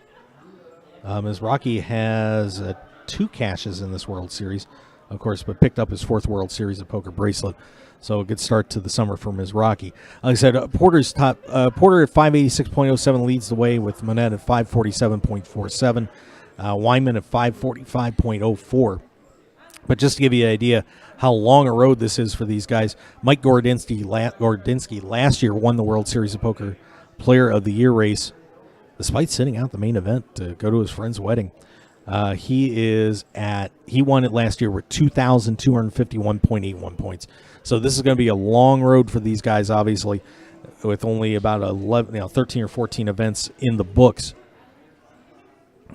S4: Mizraki has 2 cashes in this World Series, of course, but picked up his 4th World Series of Poker bracelet. So a good start to the summer for Mizraki. Like I said, Porter at 586.07 leads the way, with Monette at 547.47, Wyman at 545.04. But just to give you an idea how long a road this is for these guys, Mike Gordinsky last year won the World Series of Poker Player of the Year race, despite sitting out the main event to go to his friend's wedding. He won it last year with 2,251.81 points. So this is going to be a long road for these guys, obviously, with only about 13 or 14 events in the books.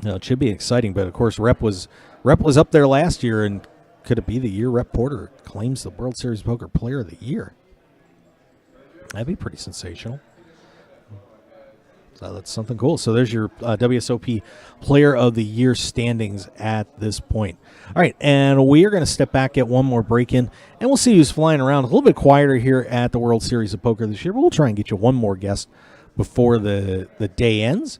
S4: It should be exciting, but of course, Rep was up there last year, and could it be the year Rep Porter claims the World Series Poker Player of the Year? That'd be pretty sensational. So that's something cool. So there's your WSOP Player of the Year standings at this point. All right, and we are going to step back, get one more break in, and we'll see who's flying around. A little bit quieter here at the World Series of Poker this year, but we'll try and get you one more guest before the day ends.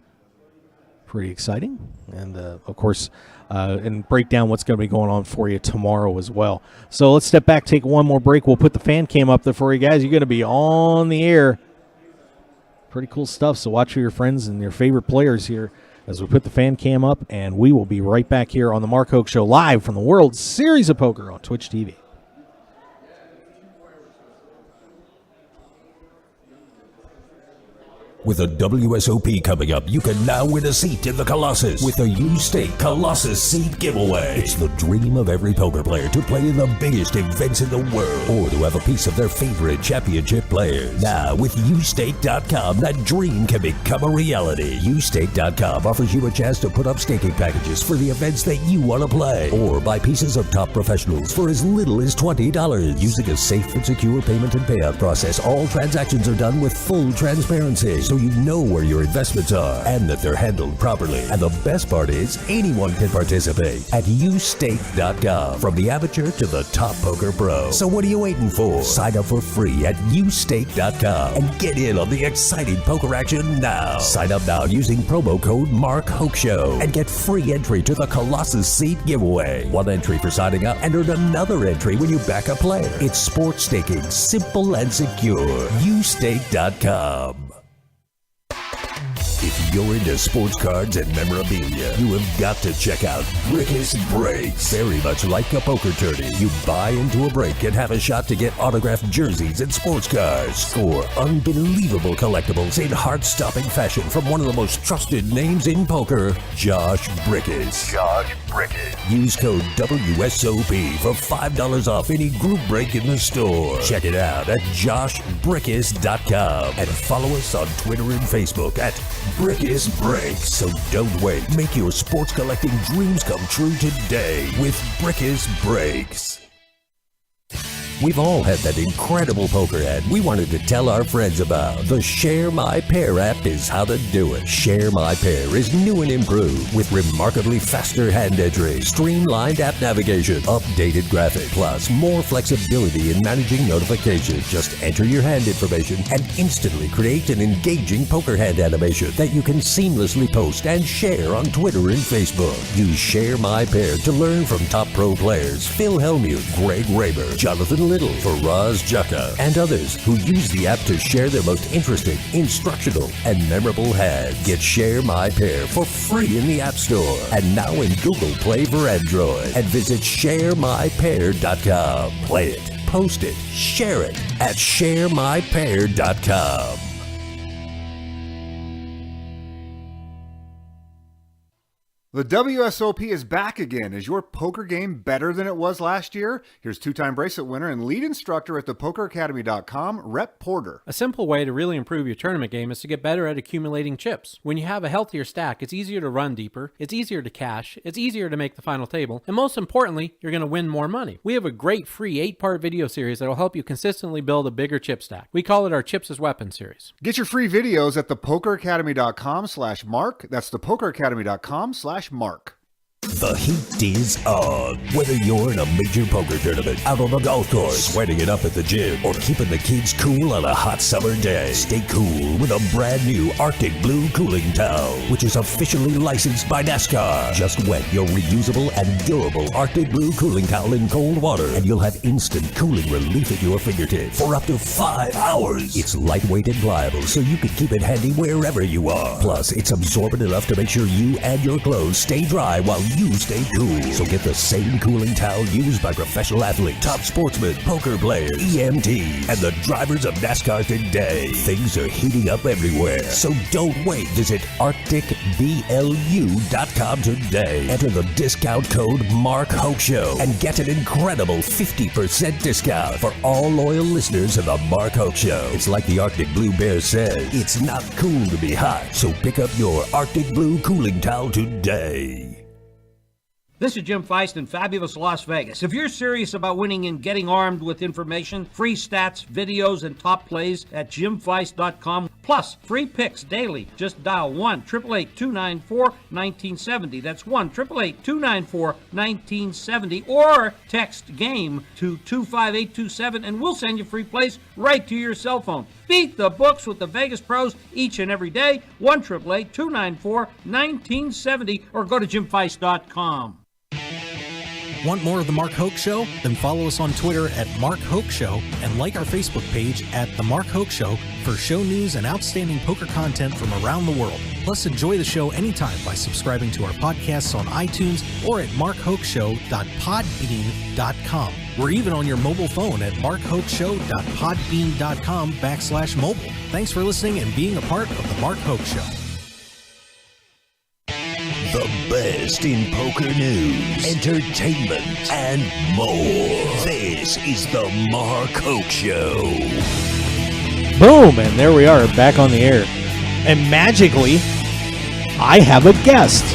S4: Pretty exciting. And, of course, and break down what's going to be going on for you tomorrow as well. So let's step back, take one more break. We'll put the fan cam up there for you guys. You're going to be on the air. Pretty cool stuff. So watch for your friends and your favorite players here as we put the fan cam up, and we will be right back here on the Mark Hoke Show, live from the World Series of Poker on Twitch TV.
S2: With a WSOP coming up, you can now win a seat in the Colossus with a U-Stake Colossus seat giveaway. It's the dream of every poker player to play in the biggest events in the world, or to have a piece of their favorite championship players. Now, with Ustake.com, that dream can become a reality. Ustake.com offers you a chance to put up staking packages for the events that you want to play, or buy pieces of top professionals for as little as $20. Using a safe and secure payment and payout process, all transactions are done with full transparency, so you know where your investments are and that they're handled properly. And the best part is, anyone can participate at Ustake.com, from the amateur to the top poker pro. So what are you waiting for? Sign up for free at Ustake.com and get in on the exciting poker action now. Sign up now using promo code MarkHokeShow and get free entry to the Colossus seat giveaway. One entry for signing up and earn another entry when you back a player. It's sports staking, simple and secure. Ustake.com. If you're into sports cards and memorabilia, you have got to check out Brickus Breaks. Very much like a poker tourney, you buy into a break and have a shot to get autographed jerseys and sports cards. Score unbelievable collectibles in heart-stopping fashion from one of the most trusted names in poker, Josh Brickus.
S3: Josh Brickus.
S2: Use code WSOP for $5 off any group break in the store. Check it out at joshbrickus.com and follow us on Twitter and Facebook at Brickus Breaks. So don't wait. Make your sports collecting dreams come true today with Brickus Breaks. We've all had that incredible poker hand we wanted to tell our friends about. The Share My Pair app is how to do it. Share My Pair is new and improved with remarkably faster hand entry, streamlined app navigation, updated graphics, plus more flexibility in managing notifications. Just enter your hand information and instantly create an engaging poker hand animation that you can seamlessly post and share on Twitter and Facebook. Use Share My Pair to learn from top pro players Phil Hellmuth, Greg Raymer, Jonathan Little, Faraz Jaka, and others who use the app to share their most interesting, instructional, and memorable hands. Get Share My Pair for free in the App Store and now in Google Play for Android. And visit sharemypair.com. Play it, post it, share it at sharemypair.com.
S8: The WSOP is back again. Is your poker game better than it was last year? Here's two-time bracelet winner and lead instructor at thepokeracademy.com, Rep Porter.
S9: A simple way to really improve your tournament game is to get better at accumulating chips. When you have a healthier stack, it's easier to run deeper, it's easier to cash, it's easier to make the final table, and most importantly, you're going to win more money. We have a great free 8-part video series that will help you consistently build a bigger chip stack. We call it our Chips as Weapons series.
S8: Get your free videos at thepokeracademy.com/Mark. That's thepokeracademy.com/Mark.
S2: The heat is on. Whether you're in a major poker tournament, out on the golf course, sweating it up at the gym, or keeping the kids cool on a hot summer day, stay cool with a brand new Arctic Blue cooling towel, which is officially licensed by NASCAR. Just wet your reusable and durable Arctic Blue cooling towel in cold water, and you'll have instant cooling relief at your fingertips for up to 5 hours. It's lightweight and pliable, so you can keep it handy wherever you are. Plus, it's absorbent enough to make sure you and your clothes stay dry while you stay cool. So get the same cooling towel used by professional athletes, top sportsmen, poker players, EMTs, and the drivers of NASCAR today. Things are heating up everywhere, so don't wait. Visit ArcticBLU.com today. Enter the discount code MarkHokeShow and get an incredible 50% discount for all loyal listeners of the Mark Hoke Show. It's like the Arctic Blue Bear says, it's not cool to be hot, so pick up your Arctic Blue cooling towel today.
S10: This is Jim Feist in fabulous Las Vegas. If you're serious about winning and getting armed with information, free stats, videos, and top plays at jimfeist.com, plus free picks daily, just dial 1-888-294-1970. That's 1-888-294-1970, or text GAME to 25827, and we'll send you free plays right to your cell phone. Beat the books with the Vegas pros each and every day. 1-888-294-1970, or go to jimfeist.com.
S4: Want more of The Mark Hoke Show? Then follow us on Twitter at Mark Hoke Show and like our Facebook page at The Mark Hoke Show for show news and outstanding poker content from around the world. Plus, enjoy the show anytime by subscribing to our podcasts on iTunes or at markhokeshow.podbean.com. We're even on your mobile phone at markhokeshow.podbean.com/mobile. Thanks for listening and being a part of The Mark Hoke Show.
S2: The best in poker news, entertainment, and more. This is the Mark Hoke Show.
S4: Boom, and there we are, back on the air. And magically, I have a guest.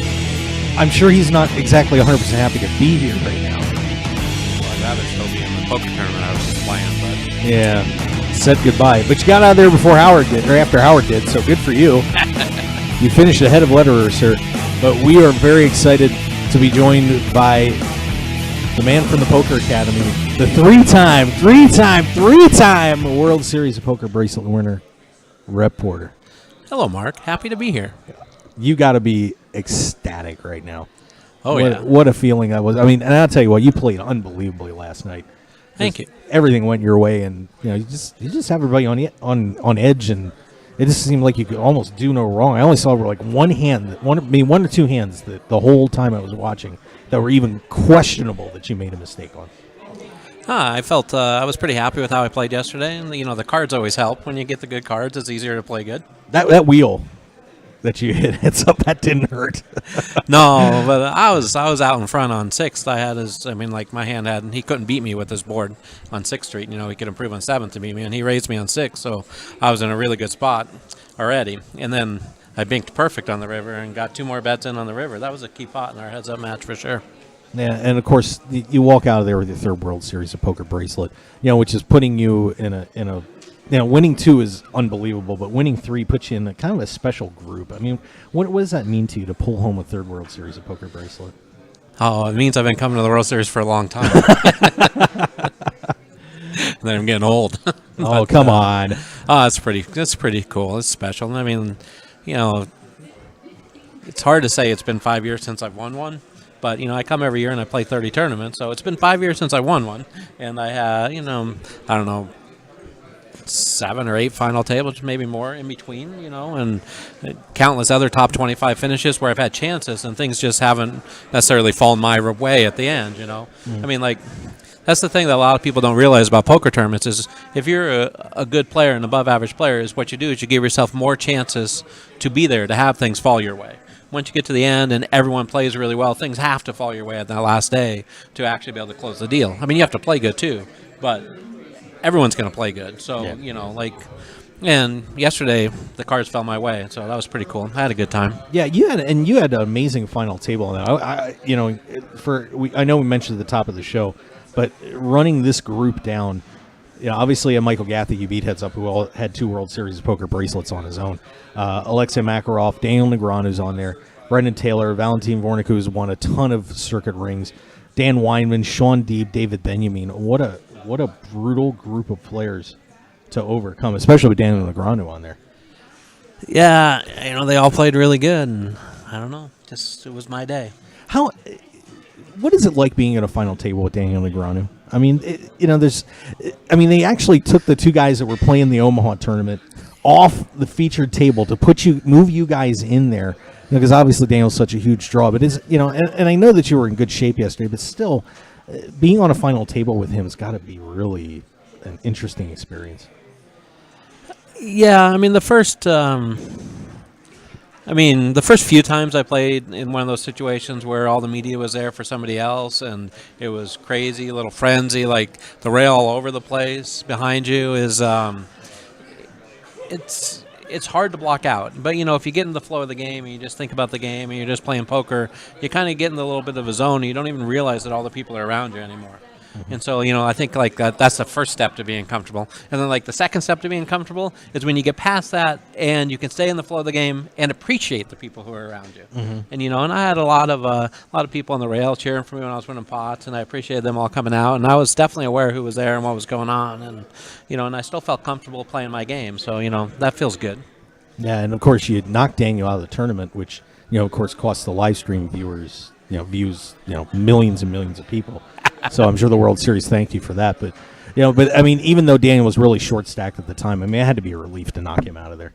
S4: I'm sure he's not exactly 100% happy to be here right now.
S9: Well, I'd rather still be in the poker tournament I was just playing, but...
S4: Yeah, said goodbye. But you got out of there before Howard did, or after Howard did, so good for you. You finished ahead of Letterer, sir. But we are very excited to be joined by the man from the Poker Academy, the three-time World Series of Poker bracelet winner, Rep Porter.
S9: Hello, Mark. Happy to be here.
S4: You got to be ecstatic right now.
S9: Oh,
S4: yeah. What a feeling that was. I mean, and I'll tell you what, you played unbelievably last night.
S9: Thank you.
S4: Everything went your way, and you just have everybody on edge, and it just seemed like you could almost do no wrong. I only saw like one or two hands that the whole time I was watching that were even questionable that you made a mistake on.
S9: I felt I was pretty happy with how I played yesterday, and the cards always help. When you get the good cards, it's easier to play good.
S4: That wheel that you hit heads up, that didn't hurt.
S9: No, but I was out in front on 6th. My hand had, he couldn't beat me with his board on 6th Street. He could improve on 7th to beat me, and he raised me on 6th, so I was in a really good spot already. And then I binked perfect on the river and got 2 more bets in on the river. That was a key pot in our heads-up match for sure.
S4: Yeah, and of course you walk out of there with your third World Series of Poker bracelet, which is putting you in a winning 2 is unbelievable, but winning 3 puts you in a kind of a special group. I mean, what does that mean to you to pull home a third World Series of Poker bracelet?
S9: Oh, it means I've been coming to the World Series for a long time. And then I'm getting old.
S4: Oh, come on.
S9: It's pretty cool. It's special. I mean, it's hard to say it's been 5 years since I've won one. But, I come every year and I play 30 tournaments. So it's been 5 years since I won one. And I had, I don't know, 7 or 8 final tables, maybe more in between, and countless other top 25 finishes where I've had chances and things just haven't necessarily fallen my way at the end, I mean, that's the thing that a lot of people don't realize about poker tournaments is if you're a good player and above average player, is what you do is you give yourself more chances to be there, to have things fall your way. once you get to the end and everyone plays really well, things have to fall your way at that last day to actually be able to close the deal. I mean, you have to play good too, but everyone's going to play good. So, and yesterday the cards fell my way, so that was pretty cool. I had a good time.
S4: Yeah, you had an amazing final table on that. I know we mentioned at the top of the show, but running this group down, obviously Michael Gathy you beat heads up, who had 2 World Series of Poker bracelets on his own. Alexei Makarov, Daniel Negreanu's on there, Brendan Taylor, Valentin Vornik, who's won a ton of circuit rings, Dan Weinman, Sean Deeb, David Benjamin. What a brutal group of players to overcome, especially with Daniel Negreanu on there.
S9: Yeah, they all played really good, and I don't know, just it was my day.
S4: What is it like being at a final table with Daniel Negreanu? I mean, they actually took the 2 guys that were playing the Omaha tournament off the featured table to move you guys in there, because obviously Daniel's such a huge draw. But and I know that you were in good shape yesterday, but still, being on a final table with him has got to be really an interesting experience.
S9: Yeah, I mean the first few times I played in one of those situations where all the media was there for somebody else and it was crazy, a little frenzy, like the rail all over the place behind you is it's hard to block out. But if you get in the flow of the game and you just think about the game and you're just playing poker, you kind of get in a little bit of a zone and you don't even realize that all the people are around you anymore. And so, I think like that's the first step to being comfortable. And then like the second step to being comfortable is when you get past that and you can stay in the flow of the game and appreciate the people who are around you. And, and I had a lot of people on the rail cheering for me when I was winning pots, and I appreciated them all coming out. And I was definitely aware who was there and what was going on. And, and I still felt comfortable playing my game. So, that feels good.
S4: Yeah. And of course you had knocked Daniel out of the tournament, which, of course cost the live stream viewers, views, millions and millions of people. So I'm sure the World Series thanked you for that. But, I mean, even though Daniel was really short stacked at the time, I mean, it had to be a relief to knock him out of there.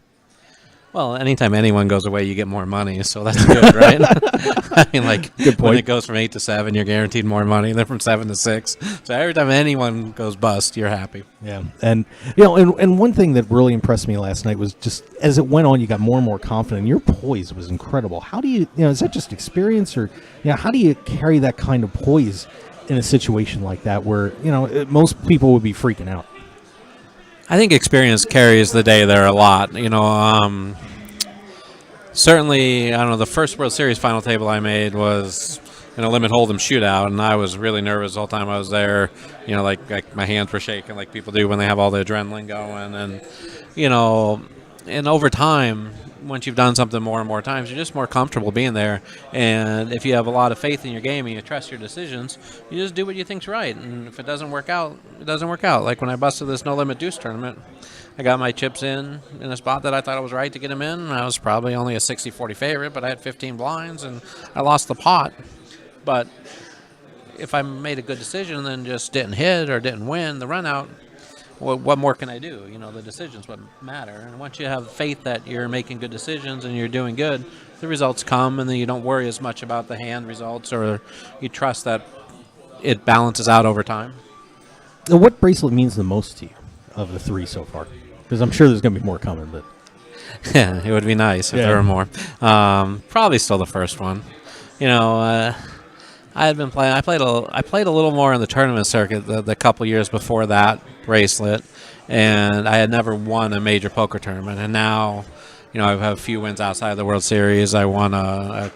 S9: Well, anytime anyone goes away, you get more money, so that's good, right? I mean, like,
S4: good point.
S9: When it goes from 8 to 7, you're guaranteed more money than from 7 to 6. So every time anyone goes bust, you're happy.
S4: Yeah, and and one thing that really impressed me last night was just as it went on, you got more and more confident. Your poise was incredible. How do you, is that just experience, or how do you carry that kind of poise in a situation like that where most people would be freaking out?
S9: I think experience carries the day there a lot. Certainly, I don't know, the first World Series final table I made was in a limit hold'em shootout, and I was really nervous the whole time I was there. Like my hands were shaking like people do when they have all the adrenaline going. And, and over time, once you've done something more and more times, you're just more comfortable being there. And if you have a lot of faith in your game and you trust your decisions, you just do what you think's right. And if it doesn't work out, it doesn't work out. Like when I busted this no-limit deuce tournament, I got my chips in a spot that I thought it was right to get them in. And I was probably only a 60-40 favorite, but I had 15 blinds, and I lost the pot. But if I made a good decision and then just didn't hit or didn't win the run out, what more can I do? The decisions what matter. And once you have faith that you're making good decisions and you're doing good, the results come, and then you don't worry as much about the hand results, or you trust that it balances out over time.
S4: Now, what bracelet means the most to you of the 3 so far? Because I'm sure there's going to be more coming, but
S9: yeah, it would be nice if there were more. Probably still the first one. I had been playing. I played a little more in the tournament circuit the couple years before that bracelet, and I had never won a major poker tournament. And now, I have a few wins outside of the World Series. I won a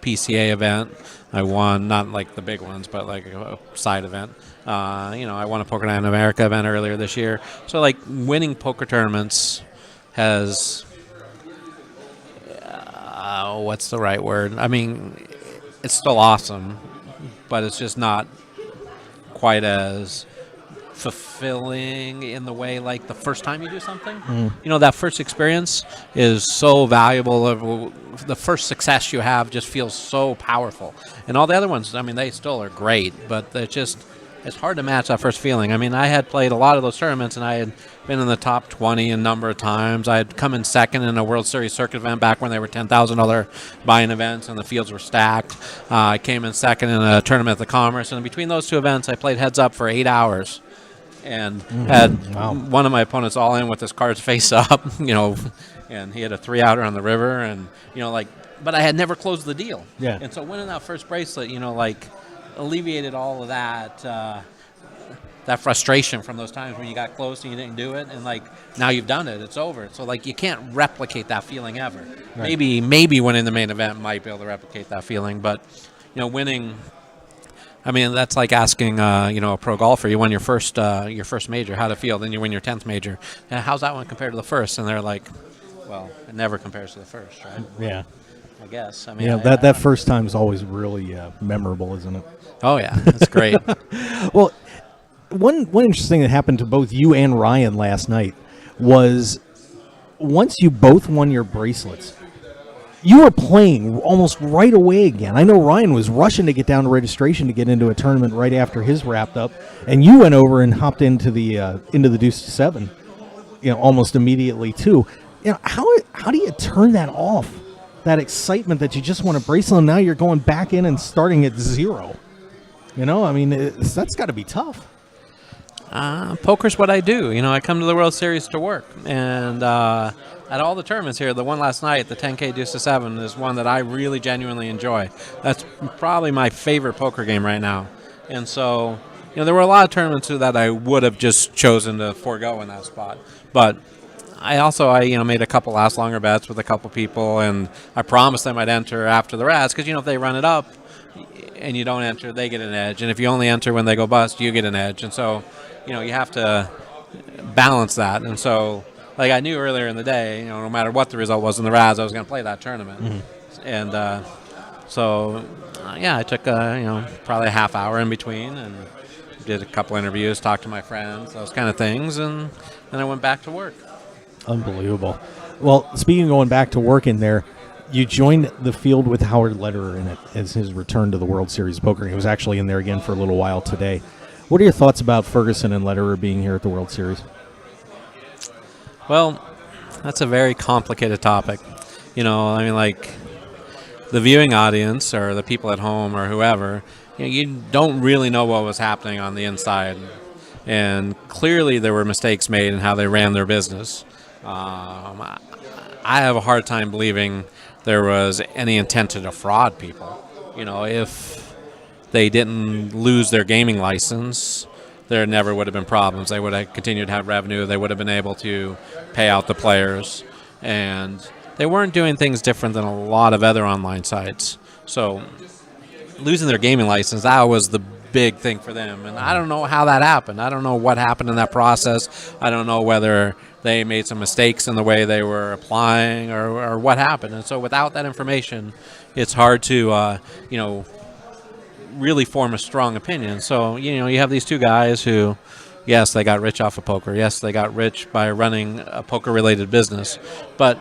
S9: PCA event. I won not like the big ones, but like a side event. I won a Poker Night in America event earlier this year. So like winning poker tournaments has what's the right word? I mean, it's still awesome, but it's just not quite as fulfilling in the way like the first time you do something. That first experience is so valuable. The first success you have just feels so powerful. And all the other ones, I mean, they still are great, but it's hard to match that first feeling. I mean, I had played a lot of those tournaments, and I had been in the top 20 a number of times. I had come in second in a World Series circuit event back when they were $10,000 buy-in events and the fields were stacked. I came in second in a tournament at the Commerce, and between those two events, I played heads up for 8 hours and had one of my opponents all in with his cards face up, and he had a 3-outer on the river, and, but I had never closed the deal.
S4: Yeah.
S9: And so winning that first bracelet, like alleviated all of that that frustration from those times when you got close and you didn't do it, and like now you've done it, it's over. So like you can't replicate that feeling ever.
S4: Right.
S9: Maybe winning the main event might be able to replicate that feeling, but winning. I mean, that's like asking, a pro golfer. You won your first major. How'd it feel? Then you win your 10th major. And how's that one compared to the first? And they're like, well, it never compares to the first, right?
S4: Yeah.
S9: I guess. I mean,
S4: Yeah, that first time is always really memorable, isn't it?
S9: Oh yeah, that's great.
S4: Well, one interesting thing that happened to both you and Ryan last night was once you both won your bracelets, you were playing almost right away again. I know Ryan was rushing to get down to registration to get into a tournament right after his wrapped up, and you went over and hopped into the Deuce to 7, almost immediately too. How do you turn that off? That excitement that you just won a bracelet, and now you're going back in and starting at 0. I mean, that's got to be tough.
S9: Poker's what I do. I come to the World Series to work, and at all the tournaments here, the one last night, the 10K Deuce to 7, is one that I really genuinely enjoy. That's probably my favorite poker game right now. And so, there were a lot of tournaments that I would have just chosen to forego in that spot. But I also, made a couple last longer bets with a couple people, and I promised them I'd enter after the rats because, if they run it up and you don't enter, they get an edge. And if you only enter when they go bust, you get an edge. And so, you have to balance that. And so, like I knew earlier in the day, no matter what the result was in the Raz, I was going to play that tournament. Mm-hmm. And so, I took, probably a half hour in between and did a couple interviews, talked to my friends, those kind of things, and then I went back to work.
S4: Unbelievable. Well, speaking of going back to work in there, you joined the field with Howard Lederer in it as his return to the World Series of Poker. He was actually in there again for a little while today. What are your thoughts about Ferguson and Lederer being here at the World Series?
S9: Well, that's a very complicated topic. Like the viewing audience or the people at home or whoever, you don't really know what was happening on the inside. And clearly there were mistakes made in how they ran their business. I have a hard time believing there was any intent to defraud people. If they didn't lose their gaming license, there never would have been problems. They would have continued to have revenue. They would have been able to pay out the players. And they weren't doing things different than a lot of other online sites. So losing their gaming license, that was the big thing for them. And I don't know how that happened. I don't know what happened in that process. I don't know whether they made some mistakes in the way they were applying or what happened. And so without that information, it's hard to, really form a strong opinion. So, you have these two guys who, yes, they got rich off of poker. Yes, they got rich by running a poker-related business. But,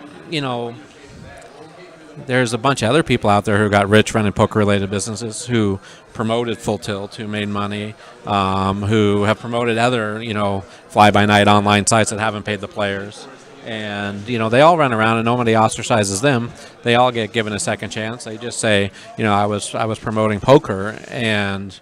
S9: there's a bunch of other people out there who got rich running poker-related businesses who promoted Full Tilt, who made money, who have promoted other, fly-by-night online sites that haven't paid the players. And, they all run around and nobody ostracizes them. They all get given a second chance. They just say, I was promoting poker and,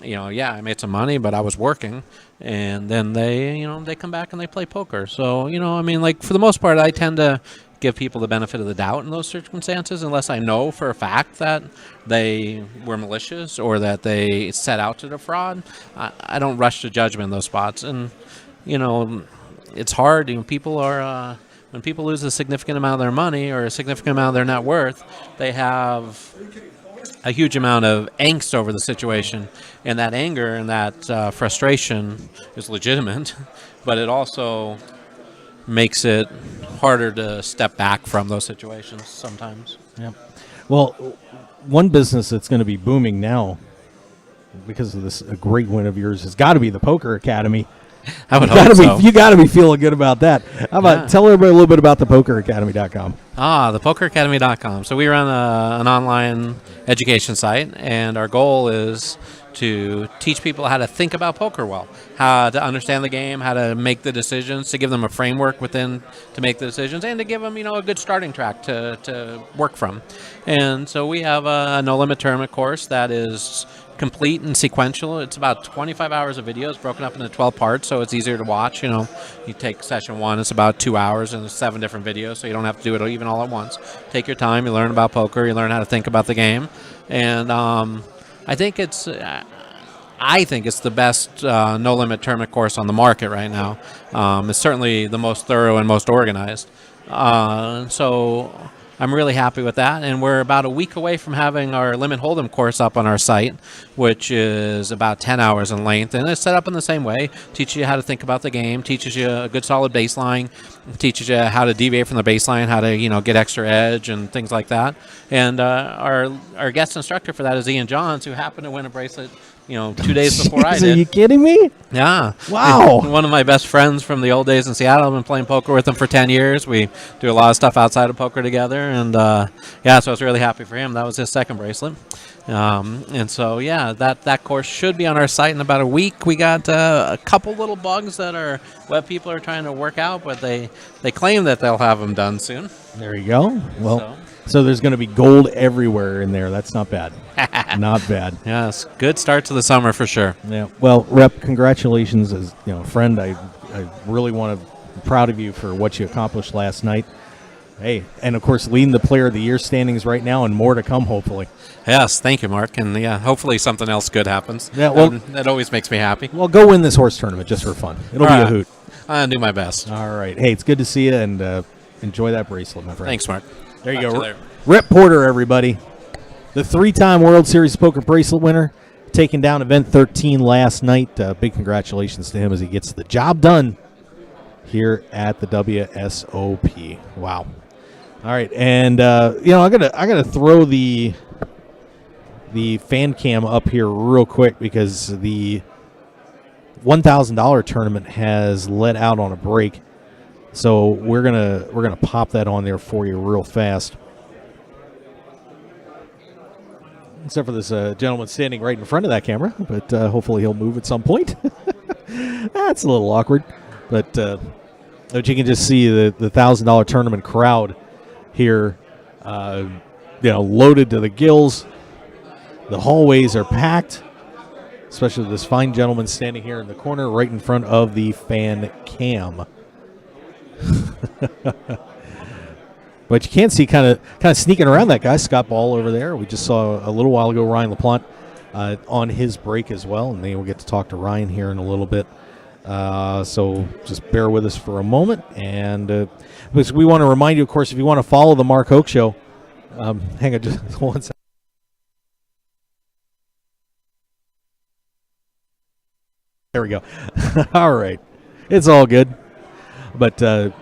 S9: I made some money, but I was working. And then they come back and they play poker. So, for the most part, I tend to give people the benefit of the doubt in those circumstances unless I know for a fact that they were malicious or that they set out to defraud. I don't rush to judgment in those spots. And, it's hard. People are when people lose a significant amount of their money or a significant amount of their net worth, they have a huge amount of angst over the situation, and that anger and that frustration is legitimate, but it also makes it harder to step back from those situations sometimes.
S4: Yeah. Well, one business that's going to be booming now because of this a great win of yours has got to be the Poker Academy.
S9: I would hope so.
S4: You got to be feeling good about that. How about tell everybody a little bit about the PokerAcademy.com.
S9: ThePokerAcademy.com. So we run an online education site, and our goal is to teach people how to think about poker well, how to understand the game, how to make the decisions, to give them a framework within to make the decisions, and to give them, a good starting track to work from. And so we have a no-limit tournament course that is complete and sequential. It's about 25 hours of videos broken up into 12 parts, so it's easier to watch. You take session 1, it's about 2 hours, and there's 7 different videos, so you don't have to do it even all at once. Take your time. You learn about poker. You learn how to think about the game. And I think it's the best no-limit tournament course on the market right now. It's certainly the most thorough and most organized. So I'm really happy with that. And we're about a week away from having our Limit Hold'em course up on our site, which is about 10 hours in length. And it's set up in the same way. Teaches you how to think about the game, teaches you a good solid baseline, teaches you how to deviate from the baseline, how to get extra edge and things like that. And our guest instructor for that is Ian Johns, who happened to win a bracelet 2 days before I did.
S4: Are you kidding me?
S9: Yeah.
S4: Wow.
S9: One of my best friends from the old days in Seattle. I've been playing poker with him for 10 years. We do a lot of stuff outside of poker together. And, so I was really happy for him. That was his second bracelet. And so, that course should be on our site in about a week. We got a couple little bugs that our web people are trying to work out, but they claim that they'll have them done soon.
S4: There you go. Well, so there's going to be gold everywhere in there. That's not bad. Not bad.
S9: Yes, good start to the summer for sure.
S4: Yeah. Well, Rep, congratulations as a friend. I really want to be proud of you for what you accomplished last night. Hey, and of course leading the Player of the Year standings right now, and more to come hopefully.
S9: Yes, thank you, Mark. And hopefully something else good happens.
S4: Yeah, well,
S9: that always makes me happy.
S4: Well, go win this horse tournament just for fun. It'll be a hoot.
S9: I'll do my best.
S4: All right. Hey, it's good to see you, and enjoy that bracelet, my friend.
S9: Thanks, Mark.
S4: There you go. Rep Porter, everybody. The 3-time World Series Poker bracelet winner, taking down event 13 last night. Big congratulations to him as he gets the job done here at the WSOP. Wow. All right, and I gotta throw the fan cam up here real quick because the $1,000 tournament has let out on a break, so we're gonna pop that on there for you real fast. Except for this gentleman standing right in front of that camera, but hopefully he'll move at some point. That's a little awkward, but you can just see the $1,000 tournament crowd here, loaded to the gills. The hallways are packed, especially this fine gentleman standing here in the corner right in front of the fan cam. But you can see kind of sneaking around that guy, Scott Ball over there. We just saw a little while ago Ryan LaPlante on his break as well, and then we'll get to talk to Ryan here in a little bit. So just bear with us for a moment. And because we want to remind you, of course, if you want to follow the Mark Hoke Show, hang on just one second. There we go. All right. It's all good. But I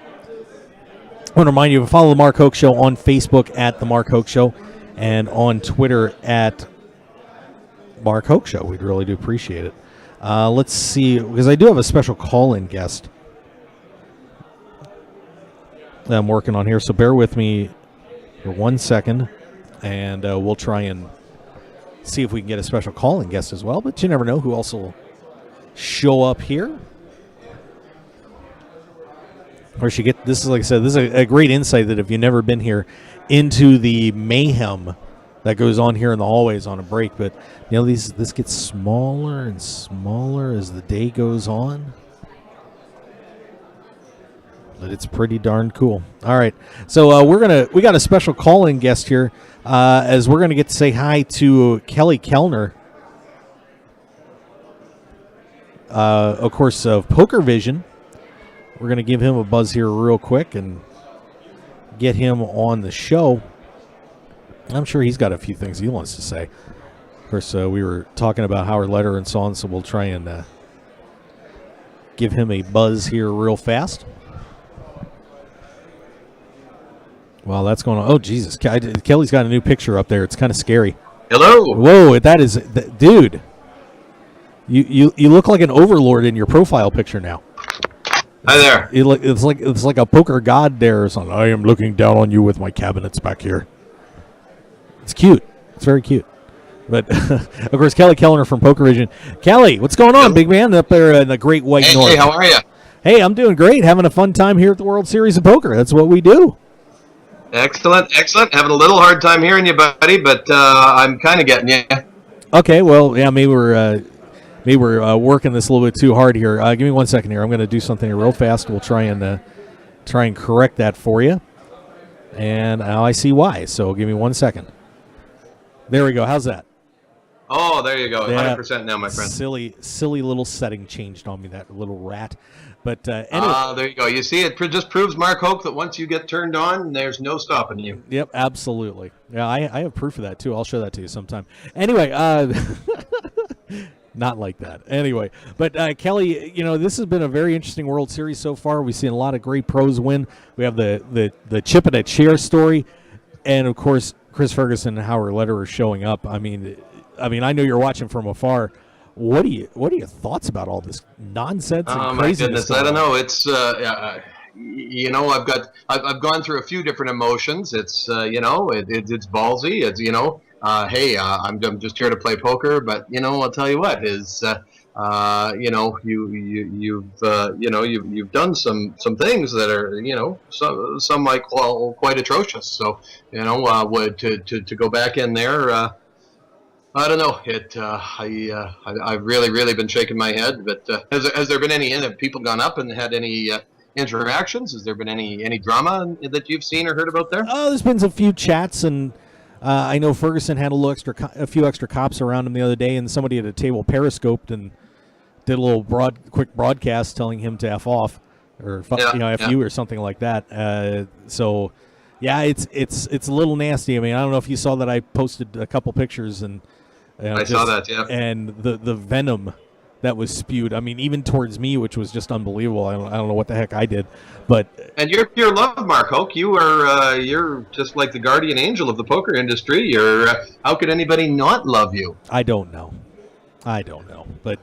S4: want to remind you to follow the Mark Hoke Show on Facebook at The Mark Hoke Show and on Twitter at Mark Hoke Show. We'd really do appreciate it. Let's see, because I do have a special call-in guest that I'm working on here, so bear with me for 1 second, and we'll try and see if we can get a special call-in guest as well, but you never know who else will show up here. Of course, this is, like I said, this is a great insight that if you've never been here into the mayhem that goes on here in the hallways on a break, but this gets smaller and smaller as the day goes on. But it's pretty darn cool. All right, so we got a special call-in guest here, as we're gonna get to say hi to Kelly Kellner, of course, of Poker Vision. We're gonna give him a buzz here real quick and get him on the show. I'm sure he's got a few things he wants to say. Of course, we were talking about Howard Leder and so on, so we'll try and give him a buzz here real fast. Well, that's going on. Oh, Jesus. Kelly's got a new picture up there. It's kind of scary.
S11: Hello.
S4: Whoa, that is... dude, you look like an overlord in your profile picture now.
S11: Hi there.
S4: It's like a poker god there or something. I am looking down on you with my cabinets back here. It's cute. It's very cute. But, of course, Kelly Kellner from Poker Vision. Kelly, what's going on, big man, up there in the Great White North?
S11: Hey, how are you?
S4: Hey, I'm doing great. Having a fun time here at the World Series of Poker. That's what we do.
S11: Excellent. Having a little hard time hearing you, buddy, but I'm kind of getting you.
S4: Okay, well, yeah, maybe we're working this a little bit too hard here. Give me 1 second here. I'm going to do something here real fast. We'll try and correct that for you. And now I see why. So give me 1 second. There we go. How's that?
S11: Oh, there you go.
S4: Yeah,
S11: 100% now, my friend.
S4: Silly little setting changed on me, that little rat. But anyway.
S11: There you go. You see, it just proves, Mark Hoke, that once you get turned on, there's no stopping you.
S4: Yep, absolutely. Yeah, I have proof of that, too. I'll show that to you sometime. Anyway, not like that. Anyway, but Kelly, this has been a very interesting World Series so far. We've seen a lot of great pros win. We have the chip in a chair story, and, of course, Chris Ferguson and Howard Lederer showing up. I mean, I know you're watching from afar. What are your thoughts about all this nonsense and craziness?
S11: My goodness, I don't know. It's I've gone through a few different emotions. It's it's ballsy. It's hey, I'm just here to play poker, but I'll tell you what is you've done some things that are some might call quite atrocious. So to go back in there. I don't know. I've really been shaking my head. But has there been any? Have people gone up and had any interactions? Has there been any drama that you've seen or heard about there?
S4: Oh, there's been a few chats, and I know Ferguson had a few extra cops around him the other day, and somebody at a table periscoped and did a little quick broadcast telling him to f off or f you or something like that. So. Yeah, it's a little nasty. I mean, I don't know if you saw that I posted a couple pictures and
S11: I saw that, yeah.
S4: And the venom that was spewed. I mean, even towards me, which was just unbelievable. I don't know what the heck I did, but
S11: and you're pure love, Mark Hoke. You're just like the guardian angel of the poker industry. How could anybody not love you?
S4: I don't know, but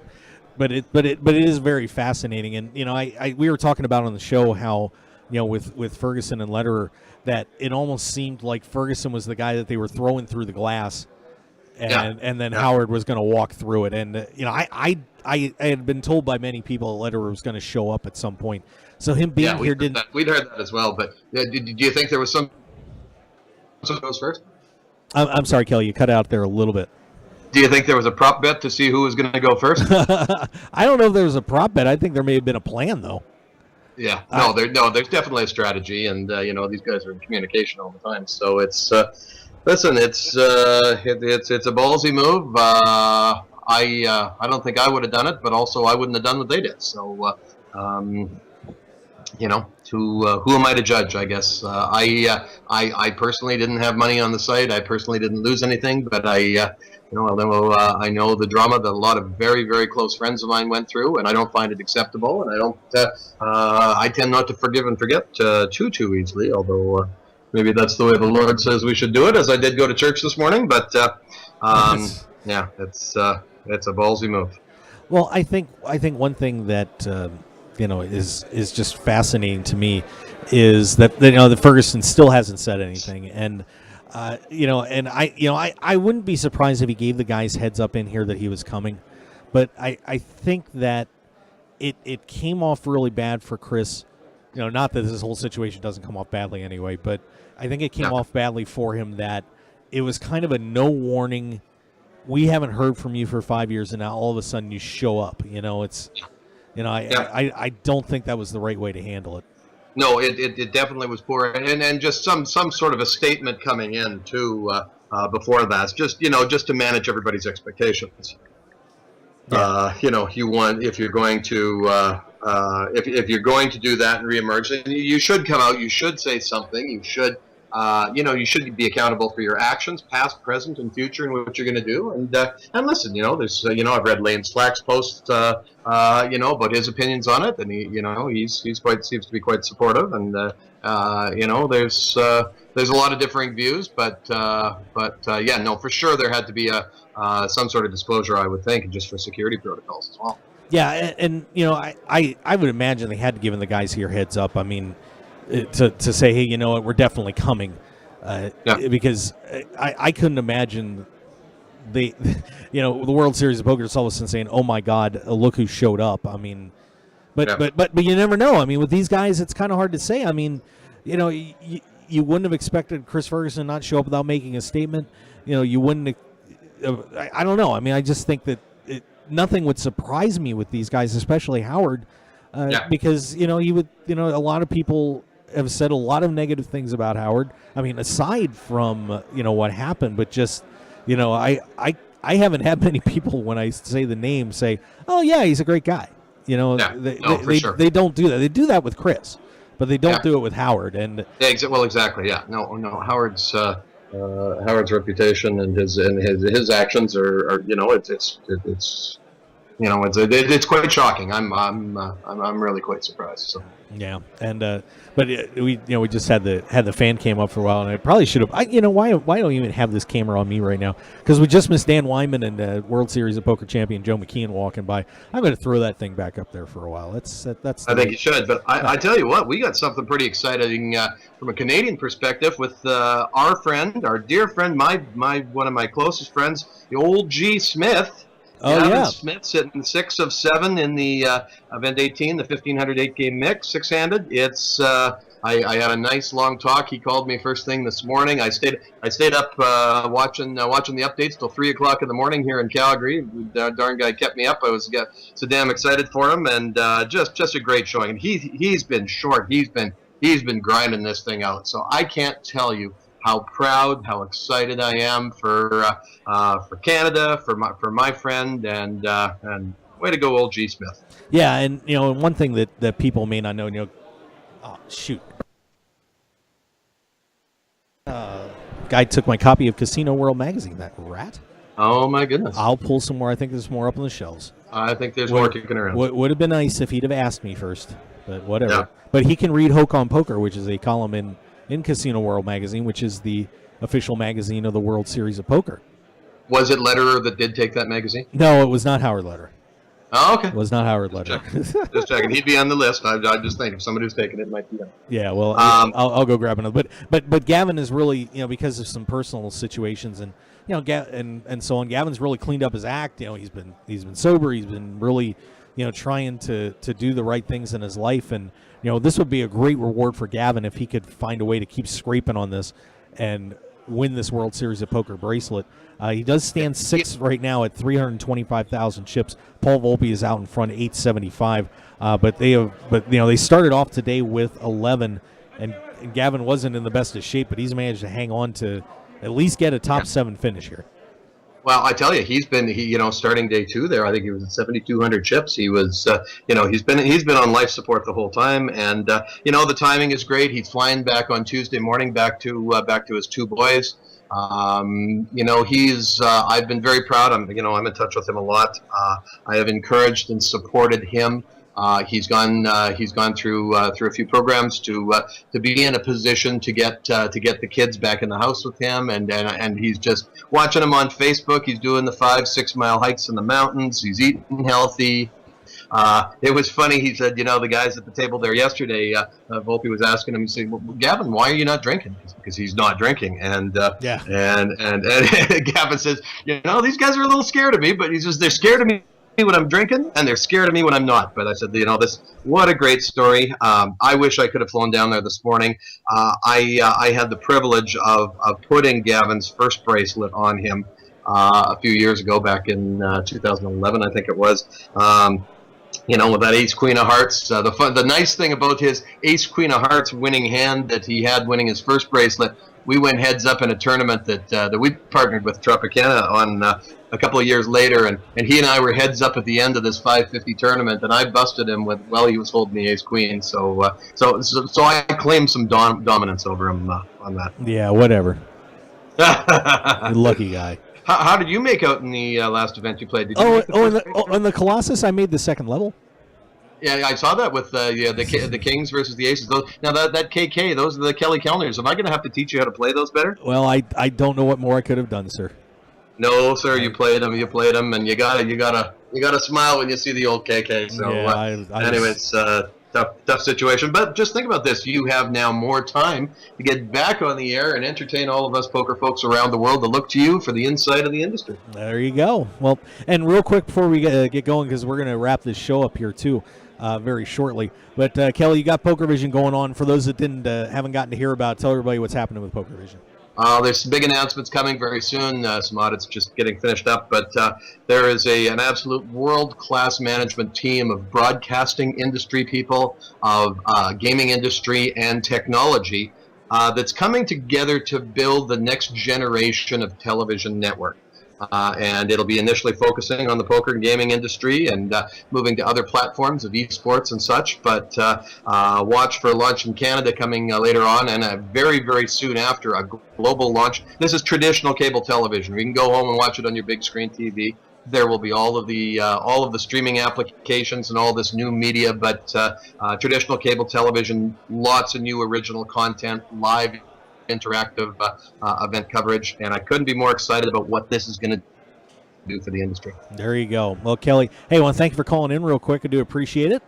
S4: it is very fascinating. And we were talking about on the show how with Ferguson and Lederer, that it almost seemed like Ferguson was the guy that they were throwing through the glass, and then Howard was going to walk through it. And I had been told by many people that Lederer was going to show up at some point. So him being here didn't.
S11: We'd heard that as well. But do you think there was some goes first?
S4: I'm sorry, Kelly, you cut out there a little bit.
S11: Do you think there was a prop bet to see who was going to go first?
S4: I don't know if there was a prop bet. I think there may have been a plan, though.
S11: Yeah, there's definitely a strategy, and these guys are in communication all the time. So it's listen, it's a ballsy move. I don't think I would have done it, but also I wouldn't have done what they did. So who am I to judge? I guess I personally didn't have money on the site. I personally didn't lose anything, but I know the drama that a lot of very, very close friends of mine went through, and I don't find it acceptable. And I don't. I tend not to forgive and forget too easily. Although maybe that's the way the Lord says we should do it, as I did go to church this morning. But yeah, it's a ballsy move.
S4: Well, I think one thing that is just fascinating to me is that the Ferguson still hasn't said anything, and I wouldn't be surprised if he gave the guys heads up in here that he was coming, but I think that it came off really bad for Chris. Not that this whole situation doesn't come off badly anyway, but I think it came off badly for him that it was kind of a no warning. We haven't heard from you for 5 years, and now all of a sudden you show up. I don't think that was the right way to handle it.
S11: No, it definitely was poor, and just some sort of a statement coming in too before that, just to manage everybody's expectations.
S4: Yeah.
S11: You want if you're going to if you're going to do that and reemerge, then you should come out. You should say something. You should. You should be accountable for your actions, past, present, and future, and what you're going to do. And listen, there's, I've read Lane Slack's post, about his opinions on it, and he's seems to be quite supportive. And there's a lot of differing views, but for sure there had to be some sort of disclosure, I would think, just for security protocols as well.
S4: Yeah, and I would imagine they had to give the guys here heads up. I mean, to say, hey, we're definitely coming, because I couldn't imagine the World Series of Poker just all of a sudden saying, oh my God, look who showed up. I mean, but you never know. I mean, with these guys, it's kind of hard to say. I mean, you wouldn't have expected Chris Ferguson not show up without making a statement. You wouldn't I don't know. I mean, I just think that nothing would surprise me with these guys, especially Howard, because he would. A lot of people have said a lot of negative things about Howard. I mean, aside from what happened, but just I haven't had many people when I say the name say, "Oh yeah, he's a great guy." They don't do that. They do that with Chris, but they don't do it with Howard. And
S11: exactly. Yeah, no. Howard's reputation and his actions are it's quite shocking. I'm really quite surprised. So.
S4: Yeah, and but we just had the fan cam up for a while, and I probably should have. Why don't you even have this camera on me right now? Because we just missed Dan Wyman and World Series of Poker champion Joe McKeon walking by. I'm going to throw that thing back up there for a while. That's.
S11: I think you should, but I tell you what, we got something pretty exciting from a Canadian perspective with our dear friend, my one of my closest friends, the old G Smith. Smith sitting 6 of 7 in the event 18, the 1500 8-game mix, 6-handed. It's I had a nice long talk. He called me first thing this morning. I stayed up watching the updates till 3 o'clock in the morning here in Calgary. The darn guy kept me up. I was so damn excited for him, and just a great showing. And he's been short. He's been grinding this thing out. So I can't tell you how proud, how excited I am for Canada, for my friend, and way to go, old G Smith.
S4: Yeah, and one thing that people may not know, guy took my copy of Casino World magazine. That rat.
S11: Oh my goodness.
S4: I'll pull some more. I think there's more up on the shelves.
S11: I think there's more kicking around.
S4: Would have been nice if he'd have asked me first, but whatever.
S11: Yeah.
S4: But he can read Hoke on Poker, which is a column in Casino World magazine, which is the official magazine of the World Series of Poker.
S11: Was it Lederer that did take that magazine?
S4: No, it was not Howard Lederer.
S11: Oh, okay.
S4: It was not Howard Lederer.
S11: Just checking. He'd be on the list. I just think if somebody who's taking it might be on.
S4: Yeah, well, I'll go grab another. But Gavin is really, because of some personal situations and and so on. Gavin's really cleaned up his act. He's been sober. He's been really, trying to do the right things in his life. And this would be a great reward for Gavin if he could find a way to keep scraping on this and win this World Series of Poker bracelet. He does stand 6th right now at 325,000 chips. Paul Volpe is out in front, 875. But they started off today with 11, and Gavin wasn't in the best of shape, but he's managed to hang on to at least get a top 7 finish here.
S11: Well, I tell you, he's been starting day 2 there. I think he was at 7,200 chips. He was, he's been on life support the whole time, and the timing is great. He's flying back on Tuesday morning back to his 2 boys. He's I've been very proud. I'm in touch with him a lot. I have encouraged and supported him. He's gone through a few programs to be in a position to get the kids back in the house with him, and he's just watching them on Facebook. He's doing the 5-6 mile hikes in the mountains. He's eating healthy. It was funny. He said, the guys at the table there yesterday, Volpe was asking him, he said, well, Gavin, why are you not drinking? Because he's not drinking. And Gavin says, these guys are a little scared of me, but he says, they're scared of me when I'm drinking, and they're scared of me when I'm not. But I said, what a great story. I wish I could have flown down there this morning. I had the privilege of putting Gavin's first bracelet on him a few years ago, back in 2011, I think it was. With that Ace Queen of Hearts. The nice thing about his Ace Queen of Hearts winning hand that he had winning his first bracelet, we went heads up in a tournament that we partnered with Tropicana on a couple of years later, and he and I were heads up at the end of this 550 tournament, and I busted him he was holding the Ace Queen, so I claimed some dominance over him on that.
S4: Yeah, whatever. Lucky guy.
S11: How did you make out in the last event you played?
S4: On the Colossus, I made the second level.
S11: Yeah, I saw that with the Kings versus the Aces. Now that KK, those are the Kelly Kellners. Am I going to have to teach you how to play those better?
S4: Well, I don't know what more I could have done, sir.
S11: No, sir, you played them, and you gotta smile when you see the old KK. So, it's tough situation. But just think about this: you have now more time to get back on the air and entertain all of us poker folks around the world to look to you for the insight of the industry.
S4: There you go. Well, and real quick before we get going, because we're going to wrap this show up here too. Very shortly, but Kelly, you got Poker Vision going on. For those that haven't gotten to hear about, tell everybody what's happening with Poker Vision.
S11: There's some big announcements coming very soon. Some audits just getting finished up, but there is an absolute world-class management team of broadcasting industry people, of gaming industry and technology that's coming together to build the next generation of television network. And it'll be initially focusing on the poker and gaming industry and moving to other platforms of esports and such. But watch for launch in Canada coming later on, and very, very soon after, a global launch. This is traditional cable television. You can go home and watch it on your big screen TV. There will be all of the streaming applications and all this new media, but traditional cable television, lots of new original content, live interactive event coverage, and I couldn't be more excited about what this is going to do for the industry.
S4: There you go. Well, Kelly, hey, I want to thank you for calling in real quick. I do appreciate it.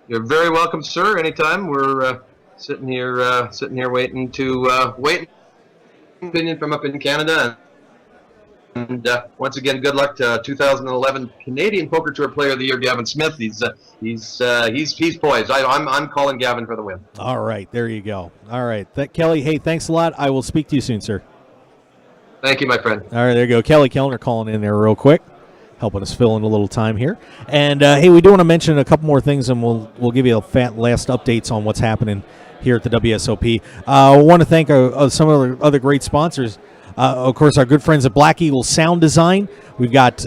S11: You're very welcome, sir. Anytime. We're sitting here waiting to wait opinion from up in Canada. And once again, good luck to 2011 Canadian Poker Tour Player of the Year, Gavin Smith. He's poised. I'm calling Gavin for the win.
S4: All right, there you go. All right, Kelly. Hey, thanks a lot. I will speak to you soon, sir.
S11: Thank you, my friend.
S4: All right, there you go. Kelly Kellner calling in there real quick, helping us fill in a little time here. And hey, we do want to mention a couple more things, and we'll give you a last updates on what's happening here at the WSOP. I want to thank some of the other great sponsors. Of course, our good friends at Black Eagle Sound Design. We've got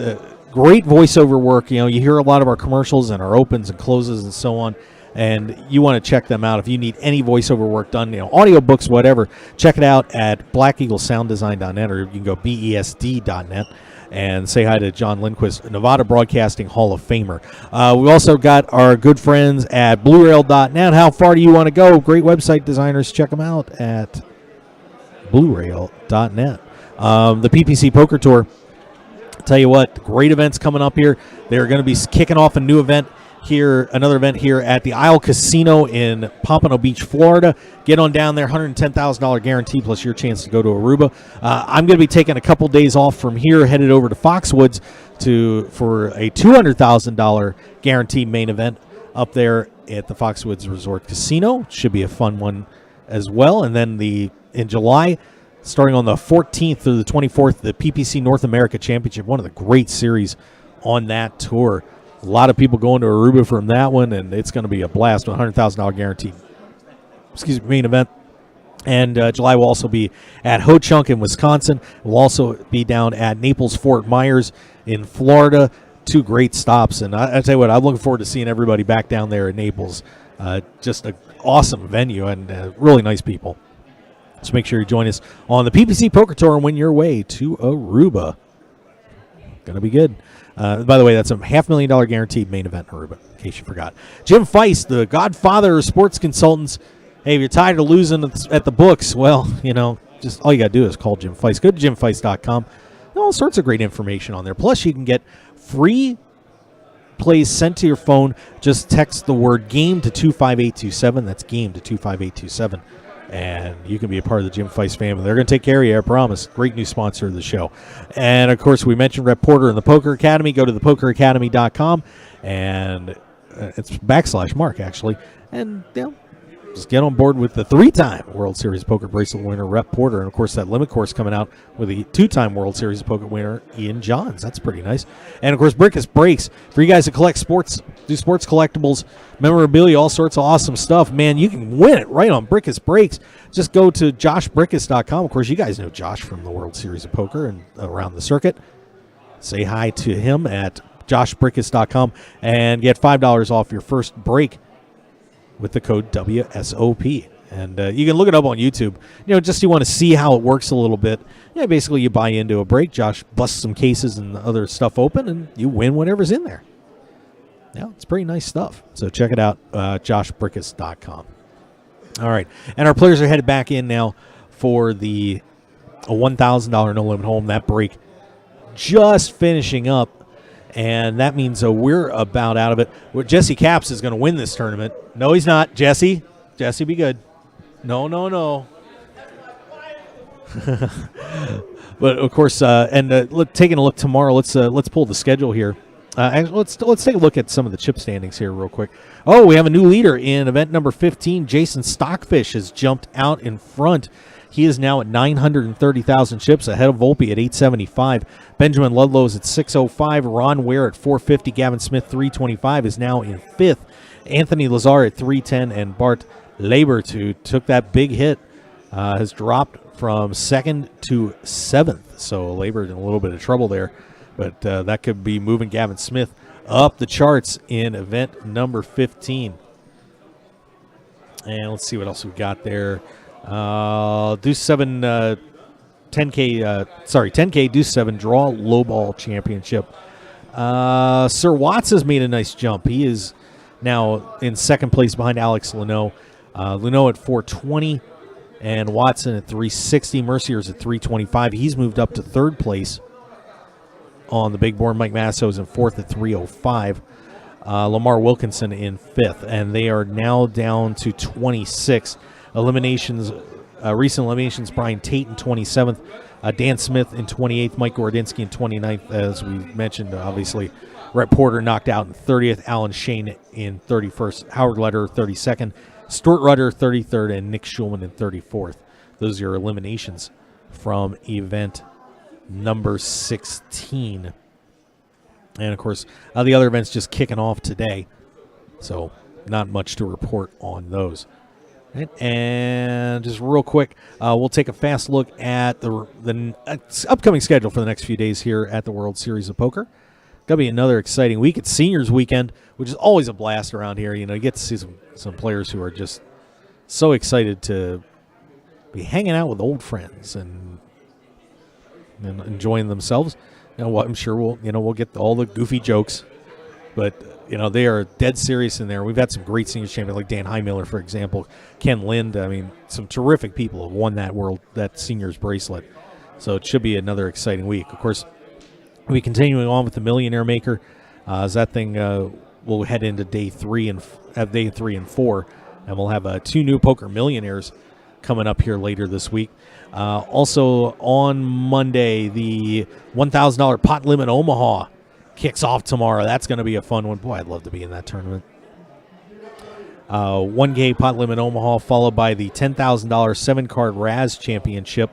S4: great voiceover work. You know, you hear a lot of our commercials and our opens and closes and so on, and you want to check them out. If you need any voiceover work done, you know, audiobooks, whatever, check it out at blackeaglesounddesign.net, or you can go besd.net and say hi to John Lindquist, Nevada Broadcasting Hall of Famer. We also got our good friends at bluerail.net. How far do you want to go? Great website designers. Check them out at bluerail.net. The PPC Poker Tour, tell you what, great events coming up here. They're going to be kicking off a new event here, another event here at the Isle Casino in Pompano Beach, Florida. Get on down there, $110,000 guarantee plus your chance to go to Aruba. I'm going to be taking a couple days off from here, headed over to Foxwoods for a $200,000 guaranteed main event up there at the Foxwoods Resort Casino. Should be a fun one as well. And then in July, starting on the 14th through the 24th, the PPC North America Championship, one of the great series on that tour. A lot of people going to Aruba from that one, and it's going to be a blast. $100,000 guaranteed main event. And July will also be at Ho-Chunk in Wisconsin. We'll also be down at Naples Fort Myers in Florida. Two great stops. And I tell you what, I'm looking forward to seeing everybody back down there in Naples. Just an awesome venue and really nice people. So make sure you join us on the PPC Poker Tour and win your way to Aruba. Going to be good. By the way, that's a $500,000 guaranteed main event in Aruba, in case you forgot. Jim Feist, the godfather of sports consultants. Hey, if you're tired of losing at the books, well, you know, just all you got to do is call Jim Feist. Go to jimfeist.com. All sorts of great information on there. Plus, you can get free plays sent to your phone. Just text the word game to 25827. That's game to 25827. And you can be a part of the Jim Feist family. They're going to take care of you, I promise. Great new sponsor of the show. And, of course, we mentioned Rep Porter and the Poker Academy. Go to thepokeracademy.com, and it's /Mark, actually. And, you know, just get on board with the 3-time World Series Poker Bracelet winner, Rep Porter. And, of course, that limit course coming out with the 2-time World Series Poker winner, Ian Johns. That's pretty nice. And, of course, Brickus Breaks. For you guys that collect sports, do sports collectibles, memorabilia, all sorts of awesome stuff, man, you can win it right on Brickus Breaks. Just go to joshbrickus.com. Of course, you guys know Josh from the World Series of Poker and around the circuit. Say hi to him at joshbrickus.com and get $5 off your first break with the code WSOP. And you can look it up on YouTube. You know, just you want to see how it works a little bit. Yeah, basically you buy into a break. Josh busts some cases and other stuff open, and you win whatever's in there. Yeah, it's pretty nice stuff. So check it out, joshbrickus.com. All right, and our players are headed back in now for a $1,000 no-limit home. That break just finishing up. And that means we're about out of it. Jesse Caps is going to win this tournament. No, he's not. Jesse, be good. No. But of course, taking a look tomorrow. Let's pull the schedule here. Let's take a look at some of the chip standings here real quick. Oh, we have a new leader in event number 15. Jason Stockfish has jumped out in front. He is now at 930,000 chips, ahead of Volpe at 875. Benjamin Ludlow's at 605. Ron Ware at 450. Gavin Smith, 325, is now in 5th. Anthony Lazar at 310. And Bart Labert, who took that big hit, has dropped from 2nd to 7th. So Labert in a little bit of trouble there. But that could be moving Gavin Smith up the charts in event number 15. And let's see what else we got there. Deuce 7, 10K Deuce 7 draw low ball championship. Sir Watts has made a nice jump. He is now in 2nd place behind Alex Luneau. Luneau at 420 and Watson at 360. Mercier's at 325. He's moved up to 3rd place on the big board. Mike Masso's in 4th at 305. Lamar Wilkinson in 5th, and they are now down to 26. Eliminations, recent eliminations, Brian Tate in 27th, Dan Smith in 28th, Mike Gordinsky in 29th, as we mentioned, obviously. Rhett Porter knocked out in 30th, Alan Shane in 31st, Howard Letter 32nd, Stuart Rudder 33rd, and Nick Schulman in 34th. Those are your eliminations from event number 16. And, of course, the other events just kicking off today, so not much to report on those. Right. And just real quick, we'll take a fast look at the upcoming schedule for the next few days here at the World Series of Poker. Going to be another exciting week. It's Seniors Weekend, which is always a blast around here. You know, you get to see some players who are just so excited to be hanging out with old friends and enjoying themselves. You know what? I'm sure we'll get all the goofy jokes, but they are dead serious in there. We've had some great senior champions like Dan Heimiller, for example, Ken Lind. I mean, some terrific people have won that seniors bracelet. So it should be another exciting week. Of course, we'll be continuing on with the Millionaire Maker. As that thing will head into day 3 and 4, and we'll have 2 new poker millionaires coming up here later this week. Also on Monday, the $1,000 pot limit Omaha kicks off tomorrow. That's going to be a fun one. Boy, I'd love to be in that tournament. 1K pot limit Omaha, followed by the $10,000 7-card Raz Championship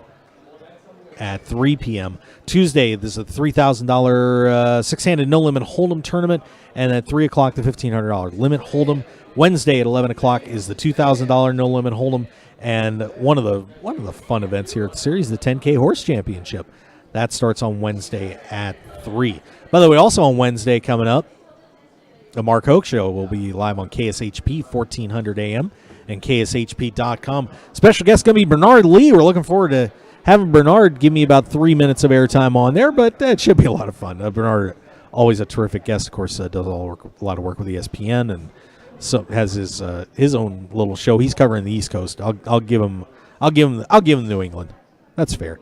S4: at 3 p.m. Tuesday, there's a $3,000 6-handed no limit Hold'em tournament, and at 3 o'clock, the $1,500 limit Hold'em. Wednesday at 11 o'clock is the $2,000 no limit Hold'em. And one of the fun events here at the series, the 10K Horse Championship. That starts on Wednesday at 3. By the way, also on Wednesday coming up, the Mark Hoke Show will be live on KSHP 1400 AM and KSHP.com. Special guest going to be Bernard Lee. We're looking forward to having Bernard give me about 3 minutes of airtime on there, but it should be a lot of fun. Bernard, always a terrific guest. Of course, does a lot of work with ESPN and so has his own little show. He's covering the East Coast. I'll give him New England. That's fair.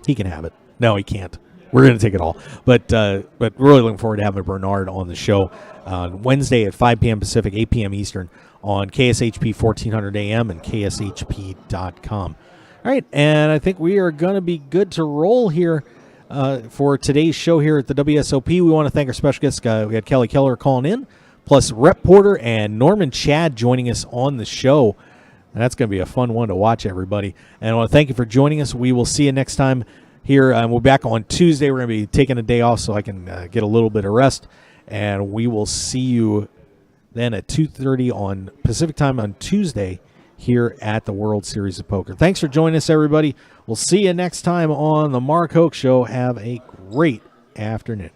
S4: He can have it. No, he can't. We're going to take it all. But really looking forward to having Bernard on the show on Wednesday at 5 p.m. Pacific, 8 p.m. Eastern on KSHP 1400 AM and KSHP.com. All right, and I think we are going to be good to roll here for today's show here at the WSOP. We want to thank our special guests. We had Kelly Keller calling in, plus Rhett Porter and Norman Chad joining us on the show. And that's going to be a fun one to watch, everybody. And I want to thank you for joining us. We will see you next time here. We're back on Tuesday. We're going to be taking a day off so I can get a little bit of rest. And we will see you then at 2:30 on Pacific time on Tuesday here at the World Series of Poker. Thanks for joining us, everybody. We'll see you next time on the Mark Hoke Show. Have a great afternoon.